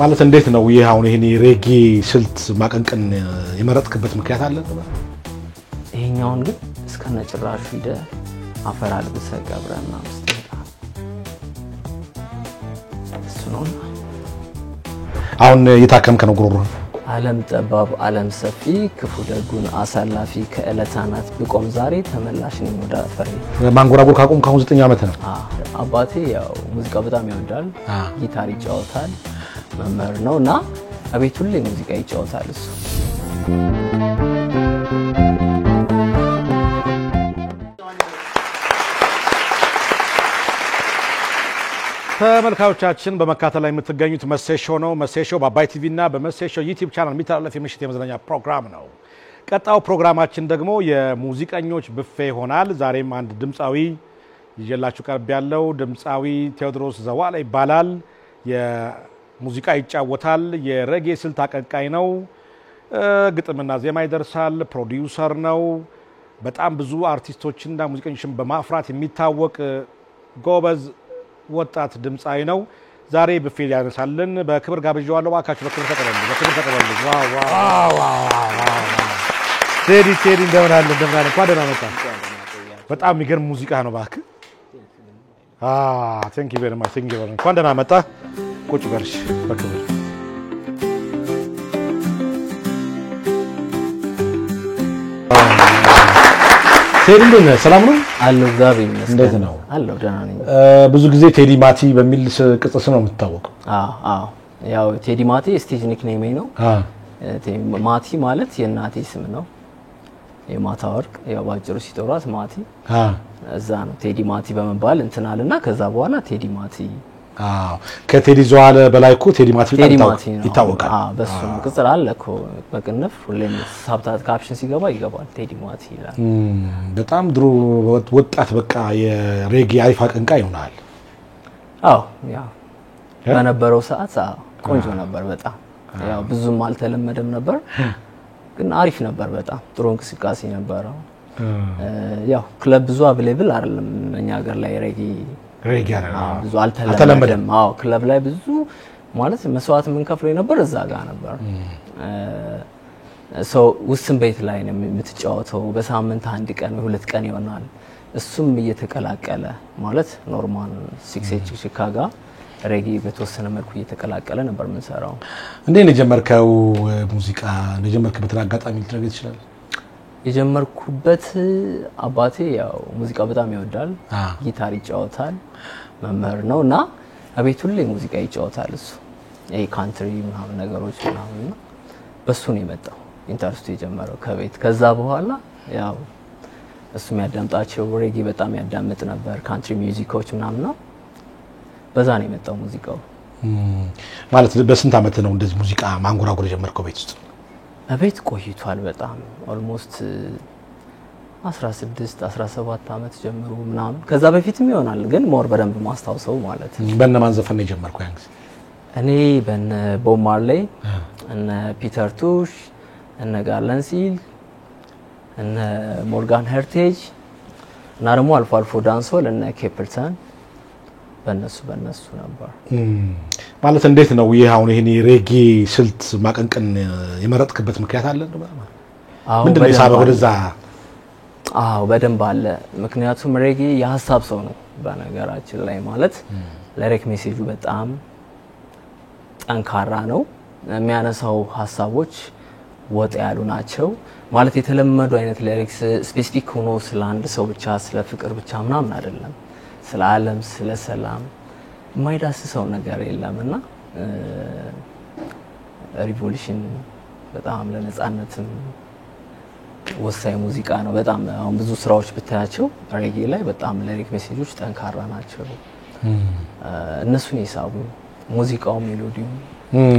ማለት እንዴት ነው ይሄ አሁን ይሄን ሬጌ ስልት ማቀንቀን የመረጥክበት ምክንያት አለ? ይሄኛውን ግን እስከነ ጭራሹ ሂደ አፈር አልብሰ ገብረና መስጠት እሱ ነው። አሁን የታከምከ ነው ጉሮሮ? ዓለም ጠባብ ዓለም ሰፊ ክፉ ደጉን አሳላፊ ከእለታናት ብቆም ዛሬ ተመላሽ ነኝ ወደ አፈሬ። ማንጎራጎር ካቆም ካሁን 9 ዓመት ነው። አባቴ ያው ሙዚቃ በጣም ይወዳል፣ ጊታር ይጫወታል፣ መምህር ነውና አቤት ሁሌ ሙዚቃ ይጫወታል እሱ። ተመልካቾቻችን በመካተል ላይ የምትገኙት መሴሾ ነው። መሴሾ በአባይ ቲቪ እና በመሴሾ ዩቲዩብ ቻናል የሚተላለፍ የምሽት የመዝናኛ ፕሮግራም ነው። ቀጣው ፕሮግራማችን ደግሞ የሙዚቀኞች ብፌ ይሆናል። ዛሬም አንድ ድምጻዊ ይዤላችሁ ቀርብ ያለው ድምጻዊ ቴዎድሮስ ዘዋለ ይባላል። የሙዚቃ ይጫወታል፣ የሬጌ ስልት አቀንቃኝ ነው፣ ግጥምና ዜማ ይደርሳል፣ ፕሮዲውሰር ነው። በጣም ብዙ አርቲስቶችና ሙዚቀኞችን በማፍራት የሚታወቅ ጎበዝ ወጣት ድምጻዊ ነው። ዛሬ ብፌ ያነሳልን በክብር ጋብዣዋለሁ። አካችሁ በክብር ተቀበሉ፣ በክብር ተቀበሉ። ዋው ዋው ዋው! ቴዲ እንደምን አለ? እንደምን አለ? እንኳን ደህና መጣ። በጣም የሚገርም ሙዚቃ ነው እባክህ። ቴንክ ዩ ቬሪ ማች። ቴንክ ዩ ቬሪ ማች። እንኳን ደህና መጣ። ቁጭ በልሽ በክብር። ቴዲ እንደምን ሰላም ነው? አለው እግዚአብሔር ይመስገን። እንዴት ነው? አለው ደህና ነኝ። ብዙ ጊዜ ቴዲ ማቲ በሚል ቅጽል ስም ነው የምትታወቀው። ያው ቴዲ ማቲ ስቴጅ ኒክኔም ነው። ማቲ ማለት የእናቴ ስም ነው። የማታ ወርቅ ያው ባጭሩ ሲጠሯት ማቲ እዛ ነው ቴዲ ማቲ በመባል እንትናልና ከዛ በኋላ ቴዲ ማቲ ከቴዲ ዘዋለ በላይ እኮ ቴዲ ማቲ ይታወቃል። በሱ ቅጽል አለ እኮ በቅንፍ ሁሌም ሳብታት ካፕሽን ሲገባ ይገባል ቴዲ ማቲ ይላል። በጣም ድሮ ወጣት በቃ የሬጌ አይፋ አቀንቃኝ ይሆናል። ያው በነበረው ሰዓት ቆንጆ ነበር በጣም። ያው ብዙም አልተለመደም ነበር ግን አሪፍ ነበር በጣም ጥሩ እንቅስቃሴ ነበረው። ያው ክለብ ብዙ አቬሌብል አይደለም እኛ ሀገር ላይ ሬጌ ብዙ አልተለመደም። ክለብ ላይ ብዙ ማለት መስዋዕት ምን ከፍለው ነበር እዛ ጋር ነበር። ውስን ቤት ላይ ነው የምትጫወተው በሳምንት አንድ ቀን ወይ ሁለት ቀን ይሆናል። እሱም እየተቀላቀለ ማለት ኖርማል 6 ቺካጋ ሬጌ በተወሰነ መልኩ እየተቀላቀለ ነበር የምንሰራው። እንዴት ነው የጀመርከው ሙዚቃ? የጀመርክበት አጋጣሚ ልትነግረኝ ትችላለህ? የጀመርኩበት አባቴ ያው ሙዚቃ በጣም ይወዳል፣ ጊታር ይጫወታል፣ መምህር ነውና አቤት ሁሌ ሙዚቃ ይጫወታል እሱ። ካንትሪ ምናምን ነገሮች ምናምን በሱ ነው የመጣው ኢንተረስቱ የጀመረው ከቤት። ከዛ በኋላ ያው እሱ የሚያዳምጣቸው ሬጌ በጣም ያዳምጥ ነበር፣ ካንትሪ ሚውዚኮች ምናምን ነው። በዛ ነው የመጣው ሙዚቃው። ማለት በስንት አመት ነው እንደዚህ ሙዚቃ ማንጎራጎር የጀመርከው ቤት ውስጥ? ቤት ቆይቷል በጣም ኦልሞስት 16 17 አመት ጀምሮ ምናምን። ከዛ በፊትም ይሆናል ግን ሞር በደንብ ማስታውሰው ማለት ነው። በእነማን ዘፈን ነው የጀመርከው ያን ጊዜ? እኔ በነ ቦብ ማርሌይ፣ እነ ፒተር ቱሽ፣ እነ ጋርለንሲል፣ እነ ሞርጋን ሄርቴጅ እና ደግሞ አልፎ አልፎ ዳንሶል እነ ኬፕልተን በነሱ ነበር። ማለት እንዴት ነው ይሄ አሁን ይሄን ሬጌ ስልት ማቀንቀን የመረጥክበት ምክንያት አለ? ምንድነው የሳበህ ወደዛ? በደንብ አለ። ምክንያቱም ሬጌ የሐሳብ ሰው ነው በነገራችን ላይ ማለት ላይክ ሜሴጁ በጣም ጠንካራ ነው። የሚያነሳው ሐሳቦች ወጥ ያሉ ናቸው ማለት የተለመዱ አይነት ሊሪክስ ስፔሲፊክ ሆኖ ስለ አንድ ሰው ብቻ ስለ ፍቅር ብቻ ምናምን አይደለም። ስለ ዓለም ስለ ሰላም የማይዳስሰው ነገር የለምና ሪቮሉሽን በጣም ለነጻነትም ወሳኝ ሙዚቃ ነው። በጣም አሁን ብዙ ስራዎች ብታያቸው ሬጌ ላይ በጣም ሊሪክ ሜሴጆች ጠንካራ ናቸው። እነሱን ይሳቡ ሙዚቃው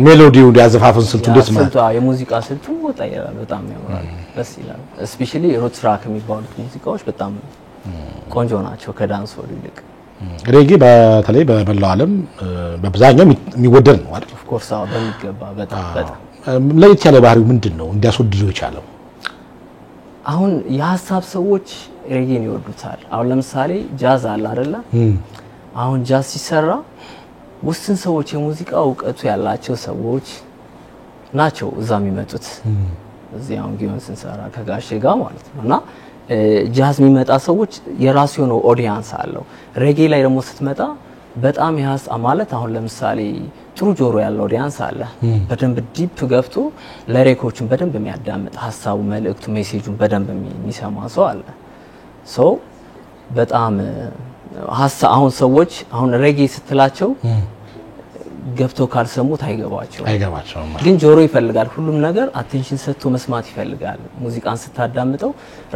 ሜሎዲው ያዘፋፈን ስልቱ ደስ ማለት የሙዚቃ ስልቱ ወጣ ይላል በጣም ያምራል ደስ ይላል። ስፔሻሊ ሮት ትራክ የሚባሉት ሙዚቃዎች በጣም ቆንጆ ናቸው ከዳንስ ወደ ይልቅ። ሬጌ በተለይ በመላው ዓለም በብዛኛው የሚወደድ ነው አይደል? ኦፍ ኮርስ በሚገባ በጣም ለየት ያለ ባህሪው ምንድነው እንዲያስወድደው የቻለው? አሁን የሐሳብ ሰዎች ሬጌን ይወዱታል። አሁን ለምሳሌ ጃዝ አለ አይደለ? አሁን ጃዝ ሲሰራ ውስን ሰዎች የሙዚቃ እውቀቱ ያላቸው ሰዎች ናቸው እዛ የሚመጡት እዚህ አሁን ጊዮን ስንሰራ ከጋሼ ጋር ማለት ነውና ጃዝ የሚመጣ ሰዎች የራሱ የሆነ ኦዲየንስ አለው ሬጌ ላይ ደግሞ ስትመጣ በጣም ያስ ማለት አሁን ለምሳሌ ጥሩ ጆሮ ያለው ኦዲየንስ አለ በደንብ ዲፕ ገብቶ ለሬኮችን በደንብ የሚያዳምጥ ሐሳቡ መልእክቱ ሜሴጁን በደንብ የሚሰማ ሰው አለ ሶ በጣም አሁን ሰዎች አሁን ሬጌ ስትላቸው ገብተው ካልሰሙት አይገባቸው ግን ጆሮ ይፈልጋል ሁሉም ነገር አቴንሽን ሰጥቶ መስማት ይፈልጋል ሙዚቃን ስታዳምጠው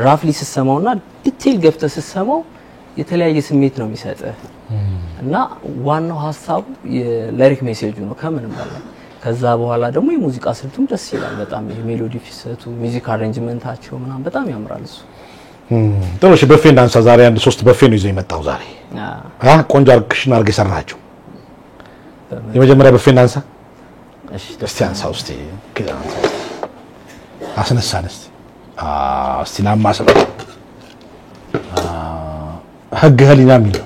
ራፍሊ ሲሰማውና ዲቴል ገብተህ ሲሰማው የተለያየ ስሜት ነው የሚሰጥህ እና ዋናው ሐሳቡ የላይሪክ ሜሴጁ ነው ከምንም በላይ ከዛ በኋላ ደግሞ የሙዚቃ ስልቱም ደስ ይላል በጣም የሜሎዲ ፍሰቱ ሚውዚክ አሬንጅመንታቸው ምናምን በጣም ያምራል እሱ ጥሩ እሺ በፌ እንዳንሳ ዛሬ አንድ 3 በፌ ነው ይዘው የመጣው ዛሬ ቆንጆ አርክሽን አርገ ሰራቸው የመጀመሪያ በፌ እንዳንሳ እሺ እስቲ አንሳው እስቲ አስነሳን እስቲ ናማሰለ ህግ ህሊና ሚል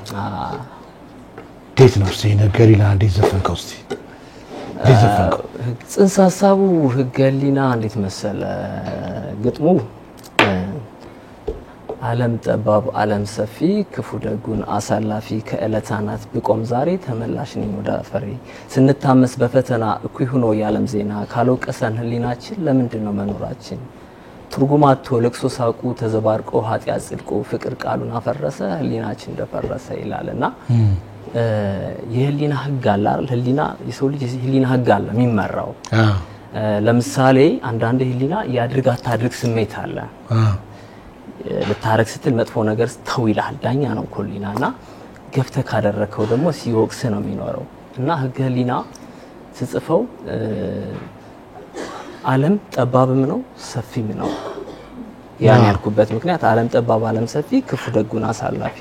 ዴት ነው እስቲ ነገሪና እንዴት ዘፈንከው እስቲ ዘፈንከው ጽንሰ ሐሳቡ ህግ ህሊና እንዴት መሰለ ግጥሙ ዓለም ጠባብ ዓለም ሰፊ ክፉ ደጉን አሳላፊ ከእለታናት ብቆም ዛሬ ተመላሽ ነኝ ወደ አፈሬ ስንታመስ በፈተና እኩይ ሆኖ ያለም ዜና ካልወቀሰን ህሊናችን ለምንድነው መኖራችን ትርጉማቶ ለቅሶ ሳቁ ተዘባርቆ ኃጢያት ጽድቆ ፍቅር ቃሉን አፈረሰ ህሊናችን ደፈረሰ ይላልና የህሊና ህግ አለ አይደል ህሊና የሰው ልጅ ህሊና ህግ አለ የሚመራው ለምሳሌ አንዳንድ ህሊና ያድርግ አታድርግ ስሜት አለ ለታረክ ስትል መጥፎ ነገር ተው ይላል ዳኛ ነው ኮሊናና ገፍተ ካደረከው ደግሞ ሲወቅስ ነው የሚኖረው እና ህግ ህሊና ጽጽፈው ዓለም ጠባብም ነው ሰፊም ነው ያን ያልኩበት ምክንያት ዓለም ጠባብ ዓለም ሰፊ ክፉ ደጉን አሳላፊ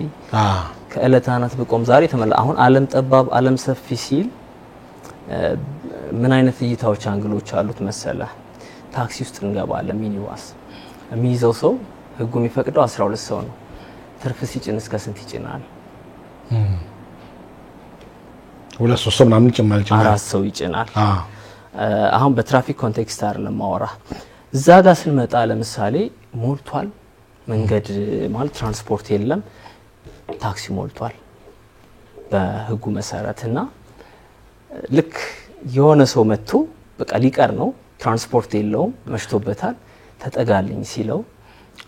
ከእለታናት ብቆም ዛሬ አሁን ዓለም ጠባብ ዓለም ሰፊ ሲል ምን አይነት እይታዎች አንግሎች አሉት መሰለ ታክሲ ውስጥ እንገባለን ሚኒባስ የሚይዘው ሰው ህጉ የሚፈቅደው 12 ሰው ነው ትርፍ ሲጭን እስከ ስንት ይጭናል ሁለት ሶስት ሰው ምናምን ይጭናል አራት ሰው ይጭናል አሁን በትራፊክ ኮንቴክስት አይደለም ማወራ እዛ ጋር ስልመጣ ለምሳሌ ሞልቷል መንገድ ማለት ትራንስፖርት የለም ታክሲ ሞልቷል በህጉ መሰረትና ልክ የሆነ ሰው መጥቶ በቃ ሊቀር ነው ትራንስፖርት የለውም መሽቶበታል ተጠጋልኝ ሲለው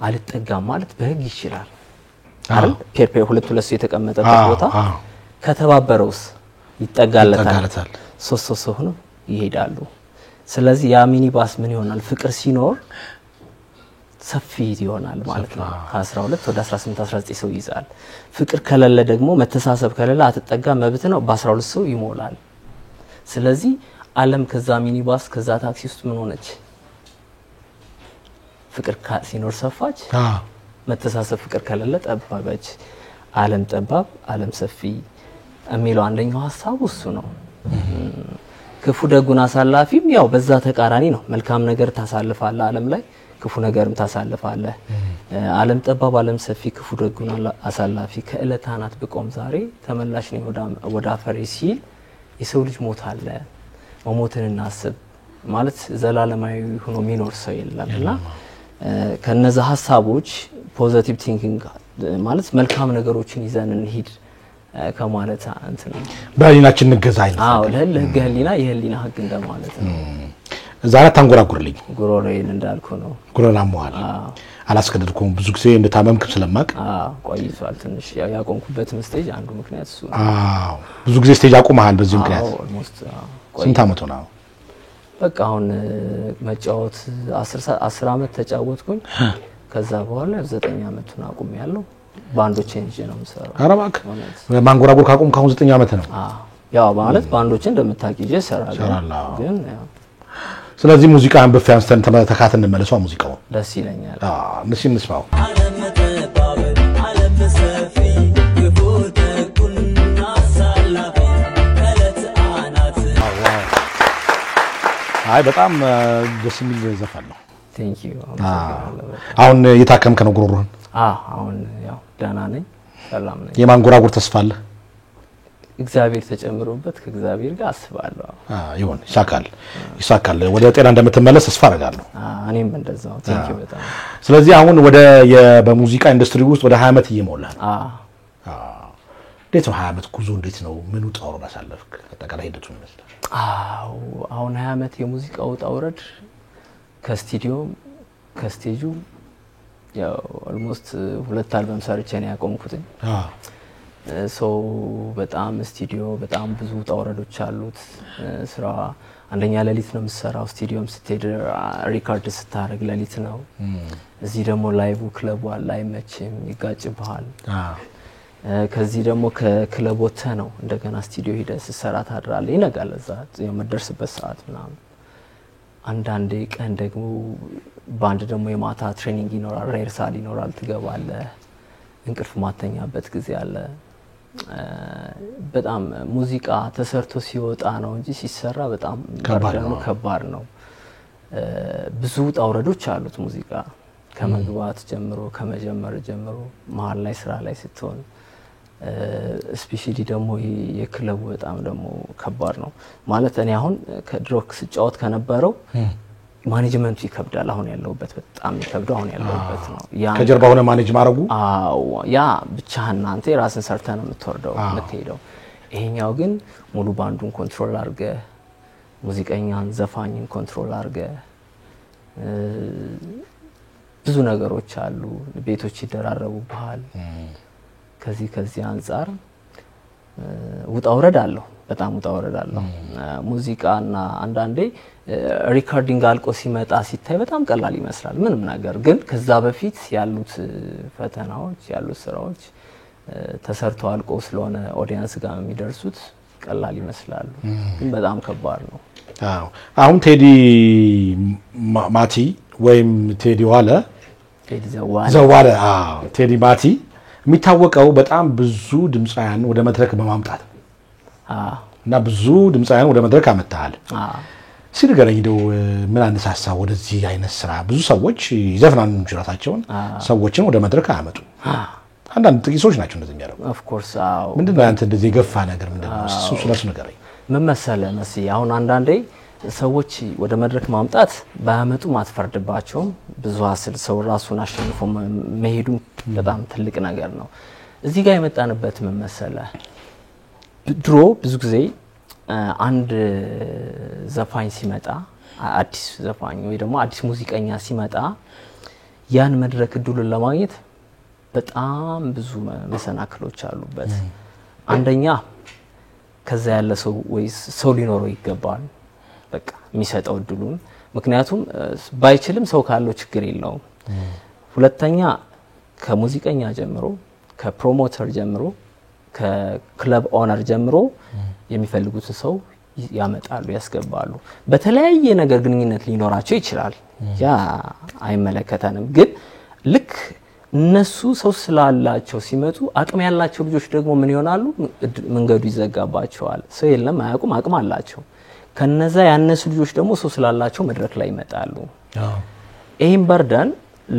አልጠጋም ማለት በህግ ይችላል አይደል ፔርፔ ሁለት ሰው የተቀመጠበት ቦታ ከተባበረውስ ይጠጋለታል ሶስት ሰው ሆኖ ይሄዳሉ ስለዚህ ያ ሚኒባስ ምን ይሆናል ፍቅር ሲኖር ሰፊ ይሆናል ማለት ነው ከ12 ወደ 18 19 ሰው ይዛል ፍቅር ከሌለ ደግሞ መተሳሰብ ከሌለ አትጠጋ መብት ነው በ12 ሰው ይሞላል ስለዚህ ዓለም ከዛ ሚኒባስ ከዛ ታክሲ ውስጥ ምን ሆነች ፍቅር ሲኖር ሰፋች መተሳሰብ ፍቅር ከሌለ ጠባበች ዓለም ጠባብ ዓለም ሰፊ የሚለው አንደኛው ሐሳቡ እሱ ነው ክፉ ደጉን አሳላፊም ያው በዛ ተቃራኒ ነው መልካም ነገር ታሳልፋለህ ዓለም ላይ ክፉ ነገርም ታሳልፋለህ ዓለም ጠባብ ዓለም ሰፊ ክፉ ደጉን አሳላፊ ከእለታናት ብቆም ዛሬ ተመላሽ ነኝ ወደ አፈሬ ሲል የሰው ልጅ ሞት አለ መሞትን እናስብ ማለት ዘላለማዊ ሆኖ የሚኖር ሰው የለምና ከነዛ ሐሳቦች ፖዚቲቭ ቲንኪንግ ማለት መልካም ነገሮችን ይዘን እንሂድ ከማለት እንትን በህሊናችን ንገዛኝ አዎ ለህግ ህሊና የህሊና ህግ እንደማለት ነው ዛሬ ታንጎራጉርልኝ ጉሮሬን እንዳልኩ ነው ጉሮራም በኋላ አላስከደድኩም ብዙ ጊዜ እንደታመምክ ስለማቅ ቆይቷል ትንሽ ያቆምኩበት ስቴጅ አንዱ ምክንያት እሱ ብዙ ጊዜ ስቴጅ አቁመሃል በዚህ ምክንያት ስንት አመት ነው በቃ አሁን መጫወት 10 አመት ተጫወትኩኝ ከዛ በኋላ 9 አመቱን አቁሜያለሁ ባንዶችን ይዤ ነው የምሰራው አረባክ ማንጎራጉር ካቆም ካሁን 9 አመት ነው ያው ማለት ባንዶችን እንደምታውቂ ይዤ እሰራለሁ ግን ያው ስለዚህ ሙዚቃን በፊያንስተን ተመተካት እንመለሰው ሙዚቃው ደስ ይለኛል ንስ እንስማው አይ በጣም ደስ የሚል ዘፈን ነው ቴንክ ዩ አሁን የታከምከ ነው ጉሮሮን አሁን ያው ደህና ነኝ ሰላም ነኝ የማንጎራጉር ተስፋ አለ እግዚአብሔር ተጨምሮበት ከእግዚአብሔር ጋር አስባለሁ ይሁን ይሳካል ወደ ጤና እንደምትመለስ ተስፋ አደርጋለሁ እኔም እንደዛው ቴንኪው በጣም ስለዚህ አሁን ወደ በሙዚቃ ኢንዱስትሪ ውስጥ ወደ 20 ዓመት እየሞላ ነው እንዴት ነው 20 ዓመት ጉዞ እንዴት ነው ምን ውጣ ውረድ አሳለፍክ አጠቃላይ ሂደቱ ይመስላል አሁን 20 ዓመት የሙዚቃ ውጣ ውረድ ከስቴጁ ያው ኦልሞስት 2 አልበም ሰርቼ ነው ያቆምኩት በጣም ስቱዲዮ በጣም ብዙ ውጣ ውረዶች አሉት ስራ አንደኛ ሌሊት ነው የምሰራው ስቱዲዮም ስትሄድ ሪካርድ ስታረግ ሌሊት ነው እዚህ ደግሞ ላይቭ ክለቡ ላይ መቼም ይጋጭብሃል ከዚህ ደግሞ ከክለብ ወጥተህ ነው እንደገና ስቱዲዮ ሄደህ ስሰራ ታድራለህ ይነጋል እዛ የምትደርስበት ሰዓት ምናምን አንዳንዴ ቀን ደግሞ ባንድ ደግሞ የማታ ትሬኒንግ ይኖራል ሬርሳል ይኖራል ትገባለህ እንቅልፍ ማተኛበት ጊዜ አለ በጣም ሙዚቃ ተሰርቶ ሲወጣ ነው እንጂ ሲሰራ በጣም ከባድ ነው ብዙ ጣውረዶች አሉት ሙዚቃ ከመግባት ጀምሮ ከመጀመር ጀምሮ መሃል ላይ ስራ ላይ ስትሆን ስፔሻሊ ደግሞ የክለቡ በጣም ደግሞ ከባድ ነው ማለት እኔ አሁን ከድሮክ ስጫወት ከነበረው ማኔጅመንቱ ይከብዳል አሁን ያለውበት በጣም ይከብዳል አሁን ያለውበት ነው ያ ከጀርባ ሆነ ማኔጅ ማድረጉ ያ ብቻህን አንተ ራስን ሰርተህ ነው የምትወርደው የምትሄደው ይሄኛው ግን ሙሉ ባንዱን ኮንትሮል አድርገ ሙዚቀኛን ዘፋኝን ኮንትሮል አድርገ ብዙ ነገሮች አሉ ቤቶች ይደራረቡብሃል ከዚህ አንፃር ውጣ ውረድ አለው በጣም ውጣ ውረድ አለው ሙዚቃና አንዳንዴ ሪካርዲንግ አልቆ ሲመጣ ሲታይ በጣም ቀላል ይመስላል ምንም ነገር ግን ከዛ በፊት ያሉት ፈተናዎች ያሉት ስራዎች ተሰርቶ አልቆ ስለሆነ ኦዲየንስ ጋር የሚደርሱት ቀላል ይመስላሉ ግን በጣም ከባድ ነው አሁን ቴዲ ማቲ ወይም ቴዲ ዘዋለ ቴዲ ማቲ የሚታወቀው በጣም ብዙ ድምጻያን ወደ መድረክ በማምጣት እና ብዙ ድምጻያን ወደ መድረክ አመጣሃል ሲነገረኝ ደው ምን አነሳሳው ወደዚህ አይነት ስራ ብዙ ሰዎች ይዘፍናሉ ጅራታቸውን ሰዎችን ወደ መድረክ አመጡ አንዳንድ ጥቂቶች ናቸው እንደዚህ የሚያደርጉ ኦፍ ኮርስ ምንድነው አንተ እንደዚህ የገፋ ነገር ምንድነው ስለሱ ነገረኝ ምን መሰለህ መሲ አሁን አንዳንዴ ሰዎች ወደ መድረክ ማምጣት ባያመጡ ማትፈርድባቸው ብዙ አስል ሰው ራሱን አሸንፎ መሄዱ በጣም ትልቅ ነገር ነው እዚህ ጋር የመጣንበት ምን መሰለህ ድሮ ብዙ ጊዜ አንድ ዘፋኝ ሲመጣ አዲስ ዘፋኝ ወይ ደግሞ አዲስ ሙዚቀኛ ሲመጣ ያን መድረክ እድሉን ለማግኘት በጣም ብዙ መሰናክሎች አሉበት አንደኛ ከዛ ያለ ሰው ወይስ ሰው ሊኖረው ይገባል በቃ የሚሰጠው እድሉን ምክንያቱም ባይችልም ሰው ካለው ችግር የለውም ሁለተኛ ከሙዚቀኛ ጀምሮ ከፕሮሞተር ጀምሮ ከክለብ ኦነር ጀምሮ የሚፈልጉት ሰው ያመጣሉ ያስገባሉ በተለያየ ነገር ግንኙነት ሊኖራቸው ይችላል ያ አይመለከተንም ግን ልክ እነሱ ሰው ስላላቸው ሲመጡ አቅም ያላቸው ልጆች ደግሞ ምን ይሆናሉ መንገዱ ይዘጋባቸዋል ሰው የለም አያውቁም አቅም አላቸው ከነዛ ያነሱ ልጆች ደግሞ ሰው ስላላቸው መድረክ ላይ ይመጣሉ ይሄን በርደን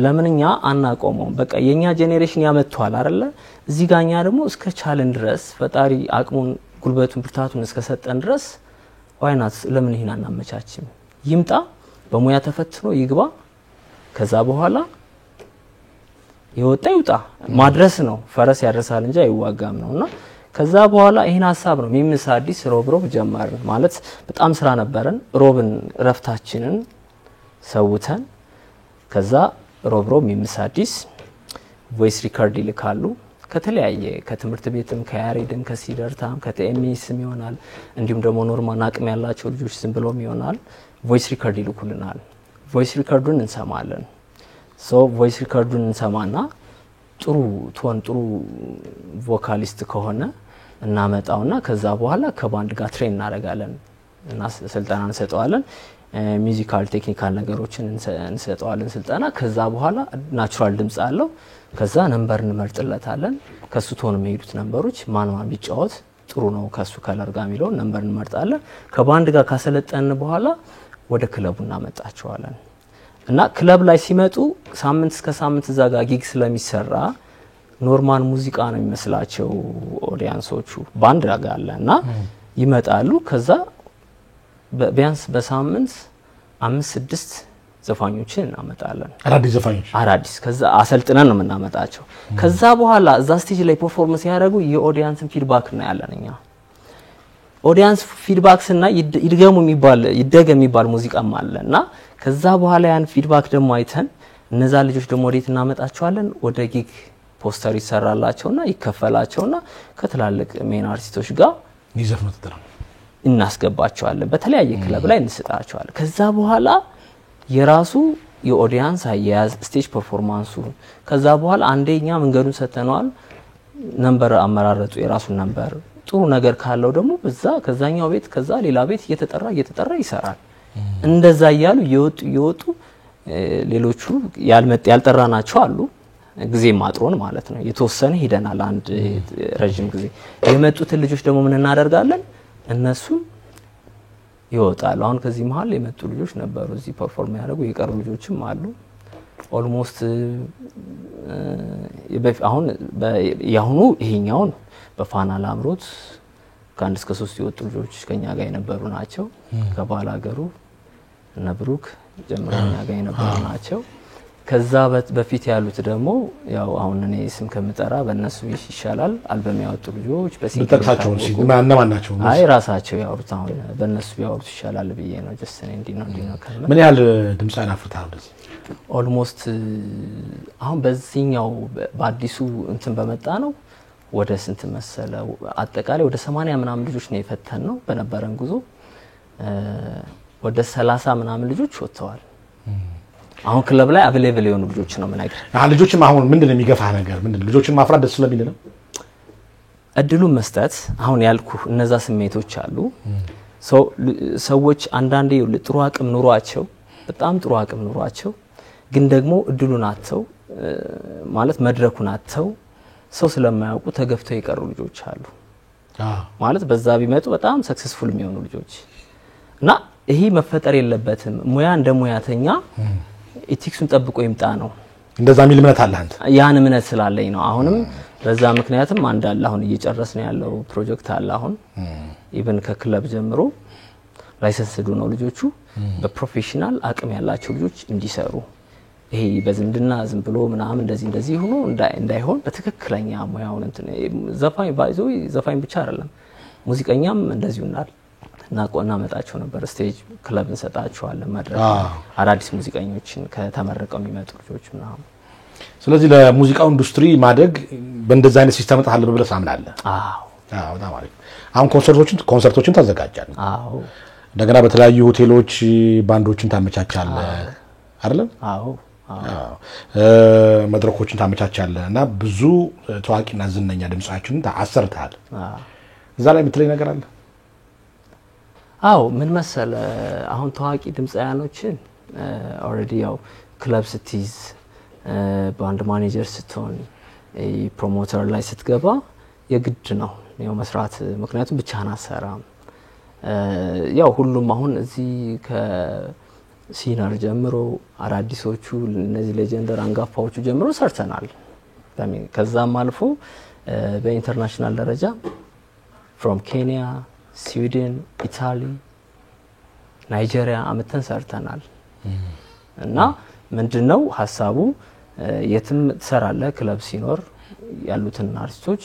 ለምንኛ አናቆመው በቃ የኛ ጄኔሬሽን ያመጣዋል አይደለ እዚህ ጋኛ ደግሞ እስከ ቻለን ድረስ ፈጣሪ አቅሙን ጉልበቱን ብርታቱን እስከ ሰጠን ድረስ ዋይናት ለምን ይሄን አናመቻችም ይምጣ በሙያ ተፈትኖ ይግባ ከዛ በኋላ ይወጣ ማድረስ ነው ፈረስ ያደርሳል እንጂ አይዋጋም ነውና ከዛ በኋላ ይሄን ሐሳብ ነው ሚምስ አዲስ ሮብ ጀመርን ማለት በጣም ስራ ነበረን ሮብን ረፍታችንን ሰውተን ከዛ ሮብ ሚምስ አዲስ ቮይስ ሪካርድ ይልካሉ ከተለያየ ከትምህርት ቤትም ከያሬድም ከሲደርታም ከቲኤምኤስም ይሆናል እንዲሁም ደግሞ ኖርማል አቅም ያላቸው ልጆች ዝም ብሎም ይሆናል ቮይስ ሪካርድ ይልኩልናል ቮይስ ሪካርዱን እንሰማለን ቮይስ ሪካርዱን እንሰማና ጥሩ ቮካሊስት ከሆነ እናመጣውና ከዛ በኋላ ከባንድ ጋር ትሬን እናደርጋለን እና ስልጠና እንሰጠዋለን ሚውዚካል ቴክኒካል ነገሮችን እንሰጠዋለን ስልጠና ከዛ በኋላ ናቹራል ድምጽ አለው ከዛ ነምበር እንመርጥለታለን ከሱ ቶን የሚሄዱት ነምበሮች ማን ቢጫወት ጥሩ ነው ከሱ ከለር ጋር የሚለው ነምበር እንመርጣለን ከባንድ ጋር ካሰለጠን በኋላ ወደ ክለቡ እናመጣቸዋለን እና ክለብ ላይ ሲመጡ ሳምንት እስከ ሳምንት እዛ ጋር ጊግ ስለሚሰራ ኖርማል ሙዚቃ ነው የሚመስላቸው ኦዲየንሶቹ ባንድ አጋለና ይመጣሉ ከዛ ቢያንስ በሳምንት 5-6 ዘፋኞችን እናመጣለን አራዲስ ከዛ አሰልጥነን ነው የምናመጣቸው ከዛ በኋላ እዛ ስቴጅ ላይ ፐርፎርማንስ ያደርጉ የኦዲየንስን ፊድባክ እና ያለንኛ ኦዲየንስ ፊድባክስ እና ይደገም የሚባል ሙዚቃም አለና ከዛ በኋላ ያን ፊድባክ ደግሞ አይተን እነዛ ልጆች ደግሞ ወዴት እናመጣቸዋለን ወደ ጊግ ፖስተር ይሰራላቸውና ይከፈላቸውና ከትላልቅ ሜን አርቲስቶች ጋር ይዘፍኑ ተደረገ እናስገባቸዋለን በተለያየ ክለብ ላይ እንስጣቸዋለን ከዛ በኋላ የራሱ የኦዲየንስ አያያዝ ስቴጅ ፐርፎርማንሱ ከዛ በኋላ አንደኛ መንገዱን ሰተናል ነምበር አመራረጡ የራሱን ነምበር ጥሩ ነገር ካለው ደግሞ በዛ ከዛኛው ቤት ከዛ ሌላ ቤት እየተጠራ ይሰራል እንደዛ ያያሉ ይወጡ ሌሎቹ ያልጠራናቸው አሉ ጊዜ ማጥሮን ማለት ነው የተወሰነ ሄደናል አንድ ረጅም ጊዜ የመጡት ልጆች ደግሞ ምን እናደርጋለን እነሱ ይወጣሉ አሁን ከዚህ መሃል የመጡ ልጆች ነበሩ እዚህ ፐርፎርም ያደርጉ የቀሩ ልጆችም አሉ ኦልሞስት አሁን ያሁኑ ይሄኛው በፋና ላምሮት ከአንድ እስከ 3 የወጡ ልጆች ከኛ ጋር የነበሩ ናቸው ከባላ ሀገሩ እና ብሩክ ጀምረኛ ጋር የነበሩ ናቸው ከዛ በፊት ያሉት ደግሞ ያው አሁን እኔ ስም ከምጠራ በእነሱ ይሻላል አልበም ያወጡ ልጆች በሲንተክሳቸው ማን ናቸው አይ ራሳቸው ያወሩት አሁን በእነሱ ያወሩት ይሻላል ብዬ ነው ጀስት እኔ እንዲህ ነው ከመ ምን ያህል ድምጻን አፍርታል ኦልሞስት አሁን በዚህኛው በአዲሱ እንትን በመጣ ነው ወደ ስንት መሰለ አጠቃላይ ወደ 80 ምናምን ልጆች ነው የፈተን ነው በነበረን ጉዞ ወደ 30 ምናምን ልጆች ወጥተዋል አሁን ክለብ ላይ አቬሌብል የሆኑ ልጆች ነው ምናገር ልጆችም አሁን ምንድነው የሚገፋ ነገር ምንድነው ልጆችን ማፍራት ደስ ስለሚል ነው እድሉን መስጠት አሁን ያልኩ እነዛ ስሜቶች አሉ ሰዎች አንዳንዴ ጥሩ አቅም ኑሯቸው በጣም ጥሩ አቅም ኑሯቸው ግን ደግሞ እድሉን አጥተው ማለት መድረኩን አጥተው ሰው ስለማያውቁ ተገፍተው የቀሩ ልጆች አሉ ማለት በዛ ቢመጡ በጣም ሰክሰስፉል የሚሆኑ ልጆች እና ይሄ መፈጠር የለበትም ሙያ እንደ ሙያተኛ ኢቲክሱን ጠብቆ ይምጣ ነው እንደዛ ሚል እምነት አለ አንተ ያን እምነት ስላለኝ ነው አሁንም በዛ ምክንያትም አንድ አለ አሁን እየጨረስን ያለው ፕሮጀክት አለ አሁን ኢቭን ከክለብ ጀምሮ ላይሰንስ ነው ልጆቹ በፕሮፌሽናል አቅም ያላቸው ልጆች እንዲሰሩ ይሄ በዝምድና ዝም ብሎ ምናምን እንደዚህ ሆኖ እንዳይሆን በትክክለኛ ሙያውን እንትን ዘፋኝ ብቻ አይደለም ሙዚቀኛም እንደዚሁ እናቆና መጣቸው ነበር ስቴጅ ክለብ እንሰጣቸዋለን መድረክ አዳዲስ ሙዚቀኞችን ከተመረቀው የሚመጡ ልጆች ምናምን ስለዚህ ለሙዚቃው ኢንዱስትሪ ማደግ በእንደዛ አይነት ሲስተም ተሐለ ብለህ ታምናለህ አዎ በጣም አሪፍ አሁን ኮንሰርቶችን ታዘጋጃለህ አዎ እንደገና በተለያዩ ሆቴሎች ባንዶችን ታመቻቻለህ አይደል አዎ መድረኮችን ታመቻቻለህ እና ብዙ ታዋቂና ዝነኛ ድምጻችንን ታሰርታል እዛ ላይ የምትለኝ ነገር አለ አው ምን መሰለ አሁን ታዋቂ ድምጻያኖችን ኦሬዲ ያው ክለብ ስትይዝ ባንድ ማኔጀር ስትሆን ፕሮሞተር ላይ ስትገባ የግድ ነው ያው መስራት ምክንያቱም ብቻህን አሰራም ያው ሁሉም አሁን እዚህ ከሲናር ጀምሮ አራዲሶቹ እነዚህ ሌጀንደር አንጋፋዎቹ ጀምሮ ሰርተናል ከዛም አልፎ በኢንተርናሽናል ደረጃ from Kenya ስዊድን ኢታሊ ናይጄሪያ አመተን ሰርተናል እና ምንድነው ሐሳቡ የትም ተሰራለ ክለብ ሲኖር ያሉትን አርቲስቶች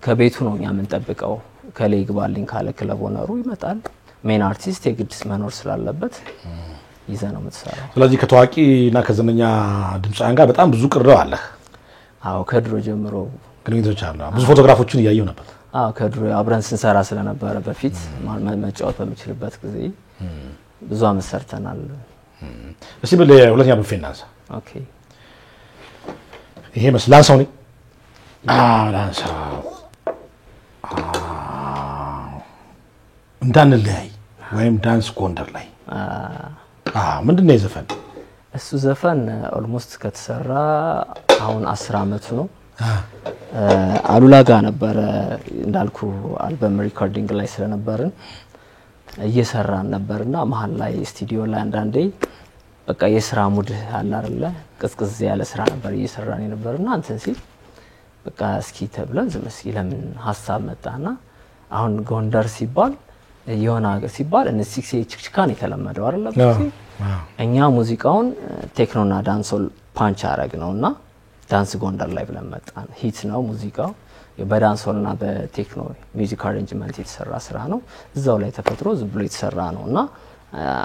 ከቤቱ ነው የሚያመንጠብቀው ከሌግ ባሊን ካለ ክለብ ሆነሩ ይመጣል ሜን አርቲስት የግድስ መኖር ስላለበት ይዘነው መተሰራው ስለዚህ ከታዋቂና ከዘመኛ ድምጻያን ጋር በጣም ብዙ ቅርብ አለ አዎ ከድሮ ጀምሮ ግንኙነቶች አሉ ብዙ ፎቶግራፎችን ያያዩ ነበር ከድሮ አብረን ስንሰራ ስለነበረ በፊት መጫወት በሚችልበት ጊዜ ብዙ አመት ሰርተናል እሺ በሁለተኛ በፊናንስ ኦኬ ይሄ መስላንሳው ነው ላንሳው እንዳንለያይ ወይም ዳንስ ጎንደር ላይ ምንድነው የዘፈን እሱ ዘፈን ኦልሞስት ከተሰራ አሁን 10 አመት ነው አሉላ ጋር ነበር እንዳልኩ አልበም ሪኮርዲንግ ላይ ስለነበርን እየሰራን ነበርና መሃል ላይ ስቱዲዮ ላይ አንዳንዴ በቃ የሥራ ሙድ አለ አይደለ ቅዝቅዝ ያለ ስራ ነበር እየሰራን የነበርና አንተን ሲል በቃ እስኪ ተብለን ዝም እስኪ ለምን ሐሳብ መጣና አሁን ጎንደር ሲባል የሆነ ሀገር ሲባል እንስክሴ ችክችካን የተለመደው አይደለም እኛ ሙዚቃውን ቴክኖና ዳንሶል ፓንች አረግ ነውና ዳንስ ጎንደር ላይ ብለን መጣን ሂት ነው ሙዚቃው በዳንሶልና በቴክኖ ሚውዚክ አሬንጅመንት የተሰራ ስራ ነው እዛው ላይ ተፈጥሮ ዝም ብሎ የተሰራ ነውና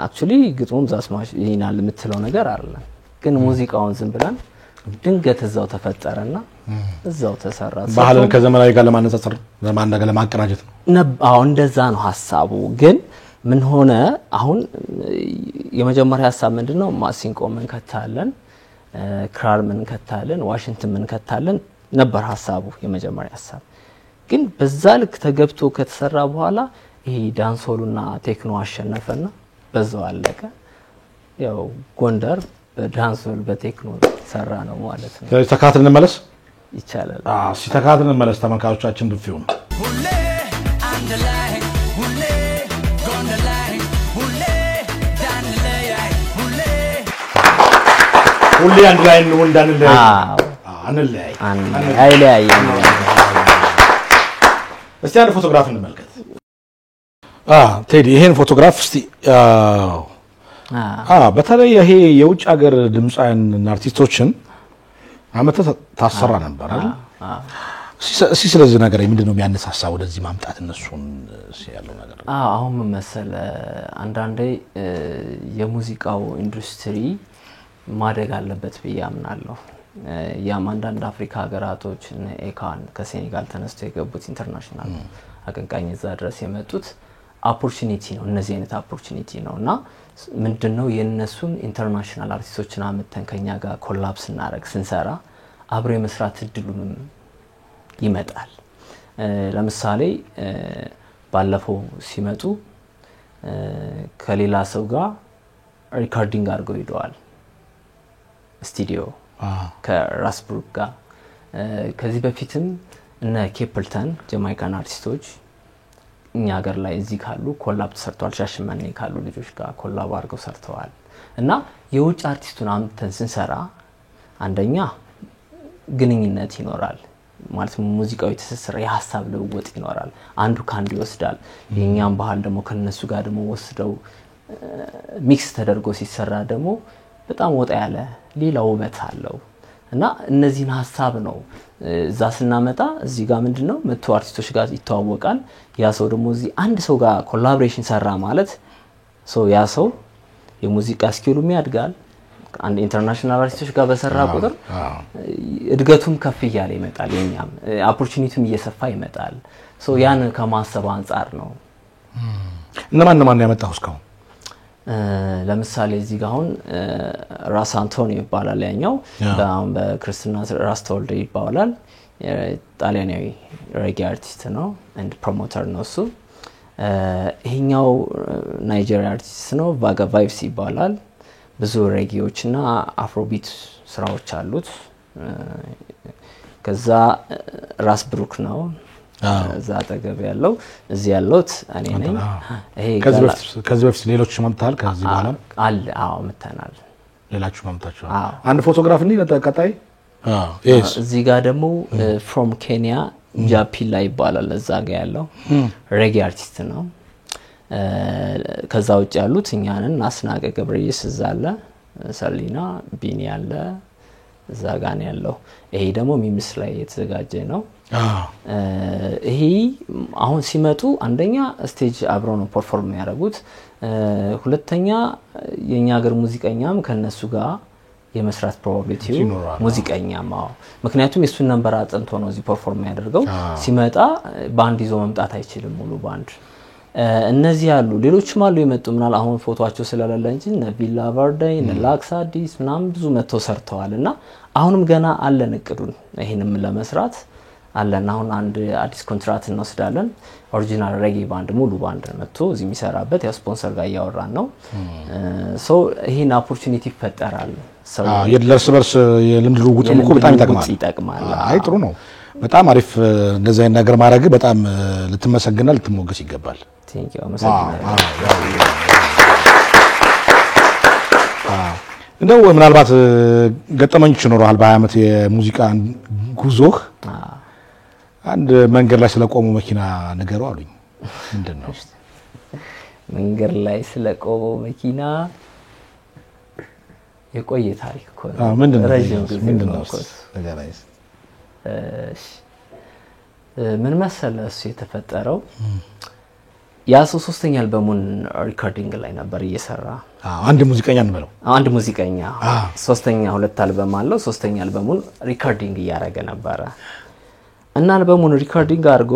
አክቹሊ ግጥሙም ዛስማሽ ይናል የምትለው ነገር አይደለም ግን ሙዚቃውን ዝም ብለን ድንገት እዛው ተፈጠረና እዛው ተሰራ ባህልን ከዘመናዊ ጋር ለማነጻጸር ለማንደገ ለማቀናጀት ነው አዎ እንደዛ ነው ሐሳቡ ግን ምን ሆነ አሁን የመጀመሪያ ሐሳብ ምንድነው ማሲንቆ ምን ከታለን ክራር ምን ከታለን ዋሽንግተን ምን ከታለን ነበር ሐሳቡ የመጀመሪያ ሐሳብ ግን በዛ ልክ ተገብቶ ከተሰራ በኋላ ይሄ ዳንሶሉና ቴክኖ አሸነፈና በዛው አለቀ ያው ጎንደር በዳንሶል በቴክኖ ሰራ ነው ማለት ነው ተካትለን እንመለስ ይቻላል ሲተካትለን እንመለስ ተመልካቾቻችን ድፍዩ ሁሌ አንድ ላይ ሁሌ ጎንደር ላይ ሁሌ ዳን ላይ ሁሌ አንድ ላይ ነው እንዳንለይ አንለይ አይለያይ እስቲ አንድ ፎቶግራፍ እንመልከት ቴዲ ይሄን ፎቶግራፍ እስቲ በተለይ ይሄ የውጭ ሀገር ድምጻውያን አርቲስቶችን አመተ ታሰራ ነበር አይደል እሺ ስለዚህ ነገር ምንድነው የሚያነሳሳው ወደዚህ ማምጣት እነሱን ያለው ነገር አሁን መሰለ አንዳንዴ የሙዚቃው ኢንዱስትሪ ማደግ አለበት በያምናለሁ ያም አንዳንድ አፍሪካ ሀገራቶች ኤካን ከሴኔጋል ተነስተው የገቡት ኢንተርናሽናል አቀንቃኝ እዛ ድረስ የመጡት ኦፖርቹኒቲ ነው እነዚህ አይነት ኦፖርቹኒቲ ነውና ምንድነው የነሱን ኢንተርናሽናል አርቲስቶችን አመተን ከኛ ጋር ኮላፕስ እናረግ ስንሰራ አብሮ የመስራት እድሉንም ይመጣል ለምሳሌ ባለፈው ሲመጡ ከሌላ ሰው ጋር ሪካርዲንግ አድርገው ይደዋል ስቱዲዮ ከራስብሩክ ጋር ከዚህ በፊትም እነ ኬፕልተን ጃማይካን አርቲስቶች እኛ ሀገር ላይ እዚህ ካሉ ኮላብ ተሰርቷል ሻሽመኔ ካሉ ልጆች ጋር ኮላብ አድርገው ሰርተዋል እና የውጭ አርቲስቱን አምጥተን ስንሰራ አንደኛ ግንኙነት ይኖራል ማለት ሙዚቃው የተሰሰረ የሐሳብ ለውጥ ይኖራል አንዱ ካንዱ ይወስዳል የኛም ባህል ደግሞ ከነሱ ጋር ደግሞ ወስደው ሚክስ ተደርጎ ሲሰራ ደግሞ በጣም ወጣ ያለ ሌላ ውበት አለው እና እነዚህን ሐሳብ ነው እዛ ስናመጣ እዚህ ጋር ምንድነው መቶ አርቲስቶች ጋር ይተዋወቃል ያ ሰው ደግሞ እዚህ አንድ ሰው ጋር ኮላቦሬሽን ሰራ ማለት ያ ሰው የሙዚቃ ስኪሉም ያድጋል አንድ ኢንተርናሽናል አርቲስቶች ጋር በሰራ ቁጥር እድገቱም ከፍ ይያለ ይመጣል የኛም ኦፖርቹኒቲም እየሰፋ ይመጣል ያን ከማሰብ አንፃር ነው እነማን ያመጣው እስካሁን ለምሳሌ እዚህ ጋር አሁን ራስ አንቶኒዮ ይባላል ያኛው በክርስቲያና ራስ ተወልደ ይባላል ጣሊያናዊ ሬጌ አርቲስት ነው and promoter ነው እሱ ይሄኛው ናይጄሪያ አርቲስት ነው ቫጋ ቫይብስ ይባላል ብዙ ሬጌዎችና አፍሮቢት ስራዎች አሉት ከዛ ራስ ብሩክ ነው እዛ አጠገብ ያለው እዚህ ያለውት እኔ ነኝ ይሄ ከዚህ በፊት ሌሎች መምጣታል ከዚህ በኋላ አለ መተናል ሌላችሁ መምጣታችሁ አንድ ፎቶግራፍ እንዴ ለተቀጣይ እዚህ ጋር ደግሞ from Kenya ጃፒላ ይባላል እዛ ጋር ያለው ሬጌ አርቲስት ነው ከዛ ውጭ ያሉት እኛንን አስናቀ ገብረየስ እዛ አለ ሰሊና ቢኒ አለ እዛ ጋር ነው ያለው ይሄ ደግሞ ሚምስ ላይ የተዘጋጀ ነው ይሄ አሁን ሲመጡ አንደኛ ስቴጅ አብረው ነው ፐርፎርም ያደርጉት ሁለተኛ የኛ ሀገር ሙዚቀኛም ከነሱ ጋር የመስራት ፕሮባቢሊቲው ሙዚቀኛም ምክንያቱም የሱን ነምበር አጥንቶ ነው እዚህ ፐርፎርም ያደርገው ሲመጣ ባንድ ይዞ መምጣት አይችልም ሙሉ ባንድ እነዚህ ያሉ ሌሎችም አሉ የመጡ ምናል አሁን ፎቶዋቸው ስለላለ እንጂ እነ ቪላ ቫርዳይ እነ ላክሳዲስ ምናምን ብዙ መተው ሰርተዋልና አሁንም ገና አለን እቅዱን ይሄንም ለመስራት አለን አሁን አንድ አዲስ ኮንትራክት እንወስዳለን ኦሪጂናል ሬጌ ባንድ ሙሉ ባንድ መጥቶ እዚህ የሚሰራበት ያ ስፖንሰር ጋር ያወራን ነው ይሄን ኦፖርቹኒቲ ይፈጠራል የለርስ በርስ የልምድ ልውውጥም እኮ በጣም ይጠቅማል አይ ጥሩ ነው በጣም አሪፍ እንደዛ አይነት ነገር ማድረግ በጣም ልትመሰግና ልትሞገስ ይገባል ቴንክ ዩ መሰግናለሁ እንደው ምናልባት ገጠመኞች ይኖራል በ20 አመት የሙዚቃ ጉዞህ አንድ መንገድ ላይ ስለቆሙ መኪና ነገሩ አሉኝ ምንድነው መንገድ ላይ ስለቆሙ መኪና የቆየ ታሪክ እኮ ምንድነው ነገራይስ ምን መሰለህ እሱ የተፈጠረው ያሱ ሶስተኛ አልበሙን ሪኮርዲንግ ላይ ነበር እየሰራ አንድ ሙዚቀኛ እንበለው አንድ ሙዚቀኛ ሶስተኛ ሁለት አልበም አለው ሶስተኛ አልበሙን ሪኮርዲንግ ያያረገ ነበር እና አልበሙን ሪኮርዲንግ አድርጎ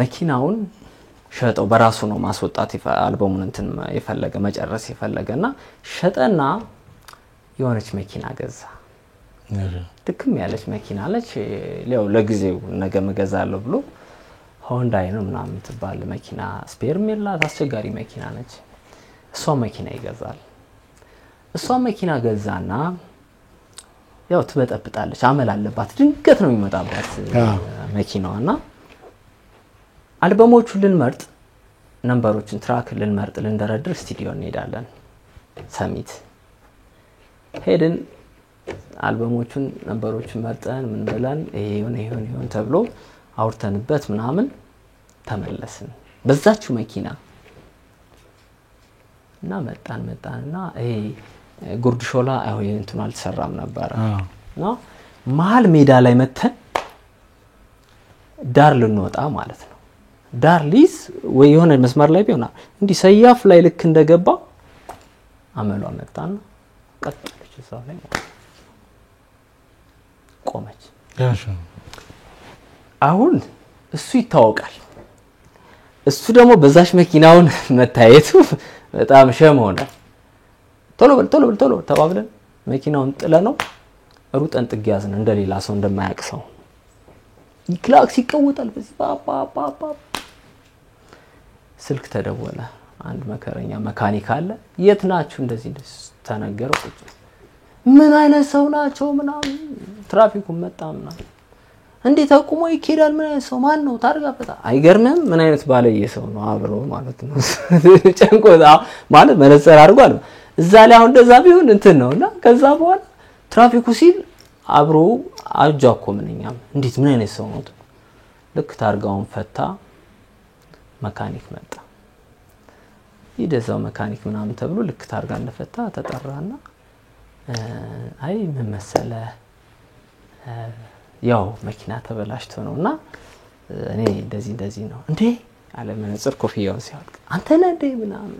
መኪናውን ሸጠው በራሱ ነው ማስወጣት አልበሙን እንትን የፈለገ መጨረስ የፈለገና ሸጠና የሆነች መኪና ገዛ ድክም ያለች መኪና አለች ለው ለጊዜው ነገ መገዛለሁ ብሎ ሆንዳይ ነው ምናምን ተባለ መኪና ስፔር ሜላት አስቸጋሪ መኪና ነች እሷ መኪና ይገዛል እሷ መኪና ገዛና ያው ትበጠብጣለች አመል አለባት ድንገት ነው የሚመጣባት መኪናዋና አልበሞቹን ልንመርጥ ነምበሮችን ትራክ ልንመርጥ ልንደረድር ስቱዲዮ እንሄዳለን ሰሚት ሄድን አልበሞቹን ነምበሮችን መርጠን ምን ብለን ይሄን ተብሎ አውርተንበት ምናምን ተመለስን በዛችሁ መኪና እና መጣንና ጉርድ ሾላ እንትን አልተሰራም ነበር እና መሃል ሜዳ ላይ መተን ዳር ልንወጣ ማለት ነው ዳር ሊዝ ወይ የሆነ መስመር ላይ ቢሆና እንዲ ሰያፍ ላይ ልክ እንደገባ አመሏ መጣና ቀጥለች እዛው ላይ ቆመች አሁን እሱ ይታወቃል እሱ ደግሞ በዛሽ መኪናውን መታየቱ በጣም ሸም ሆነ ቶሎ ተባብለን መኪናውን ጥለነው ሩጠን ጥጊያዝን እንደሌላ ሰው እንደማያቅሰው ክላክስ ይቀወጣል በዚህ ባባ ስልክ ተደወለ አንድ መከረኛ መካኒክ አለ የት ናችሁ እንደዚህ ተነገረው ምን አይነት ሰው ናቸው ምናምን ትራፊኩ መጣና እንዴት አቁሞ ይኬዳል ምን አይነት ሰው ማን ነው ታርጋፈታ አይገርምም ምን አይነት ባለየ ሰው ነው አብሮ ማለት ነው ጨንቆታ ማለት መነጽር አድርጓል እዛ ላይ አሁን እንደዛ ቢሆን እንትን ነውና ከዛ በኋላ ትራፊኩ ሲል አብሮ አጃኮ ምንኛም እንዴት ምን አይነት ሰው ነው ልክ ታርጋውን ፈታ መካኒክ መጣ ይደዛው መካኒክ ምናምን ተብሎ ልክ ታርጋ እንደፈታ ተጠራና አይ ምን መሰለ ያው መኪና ተበላሽቶ ነውና እኔ እንደዚህ ነው እንዴ አለ መነጽር ኮፍያው ሲያወልቅ አንተ ነህ እንዴ ምናምን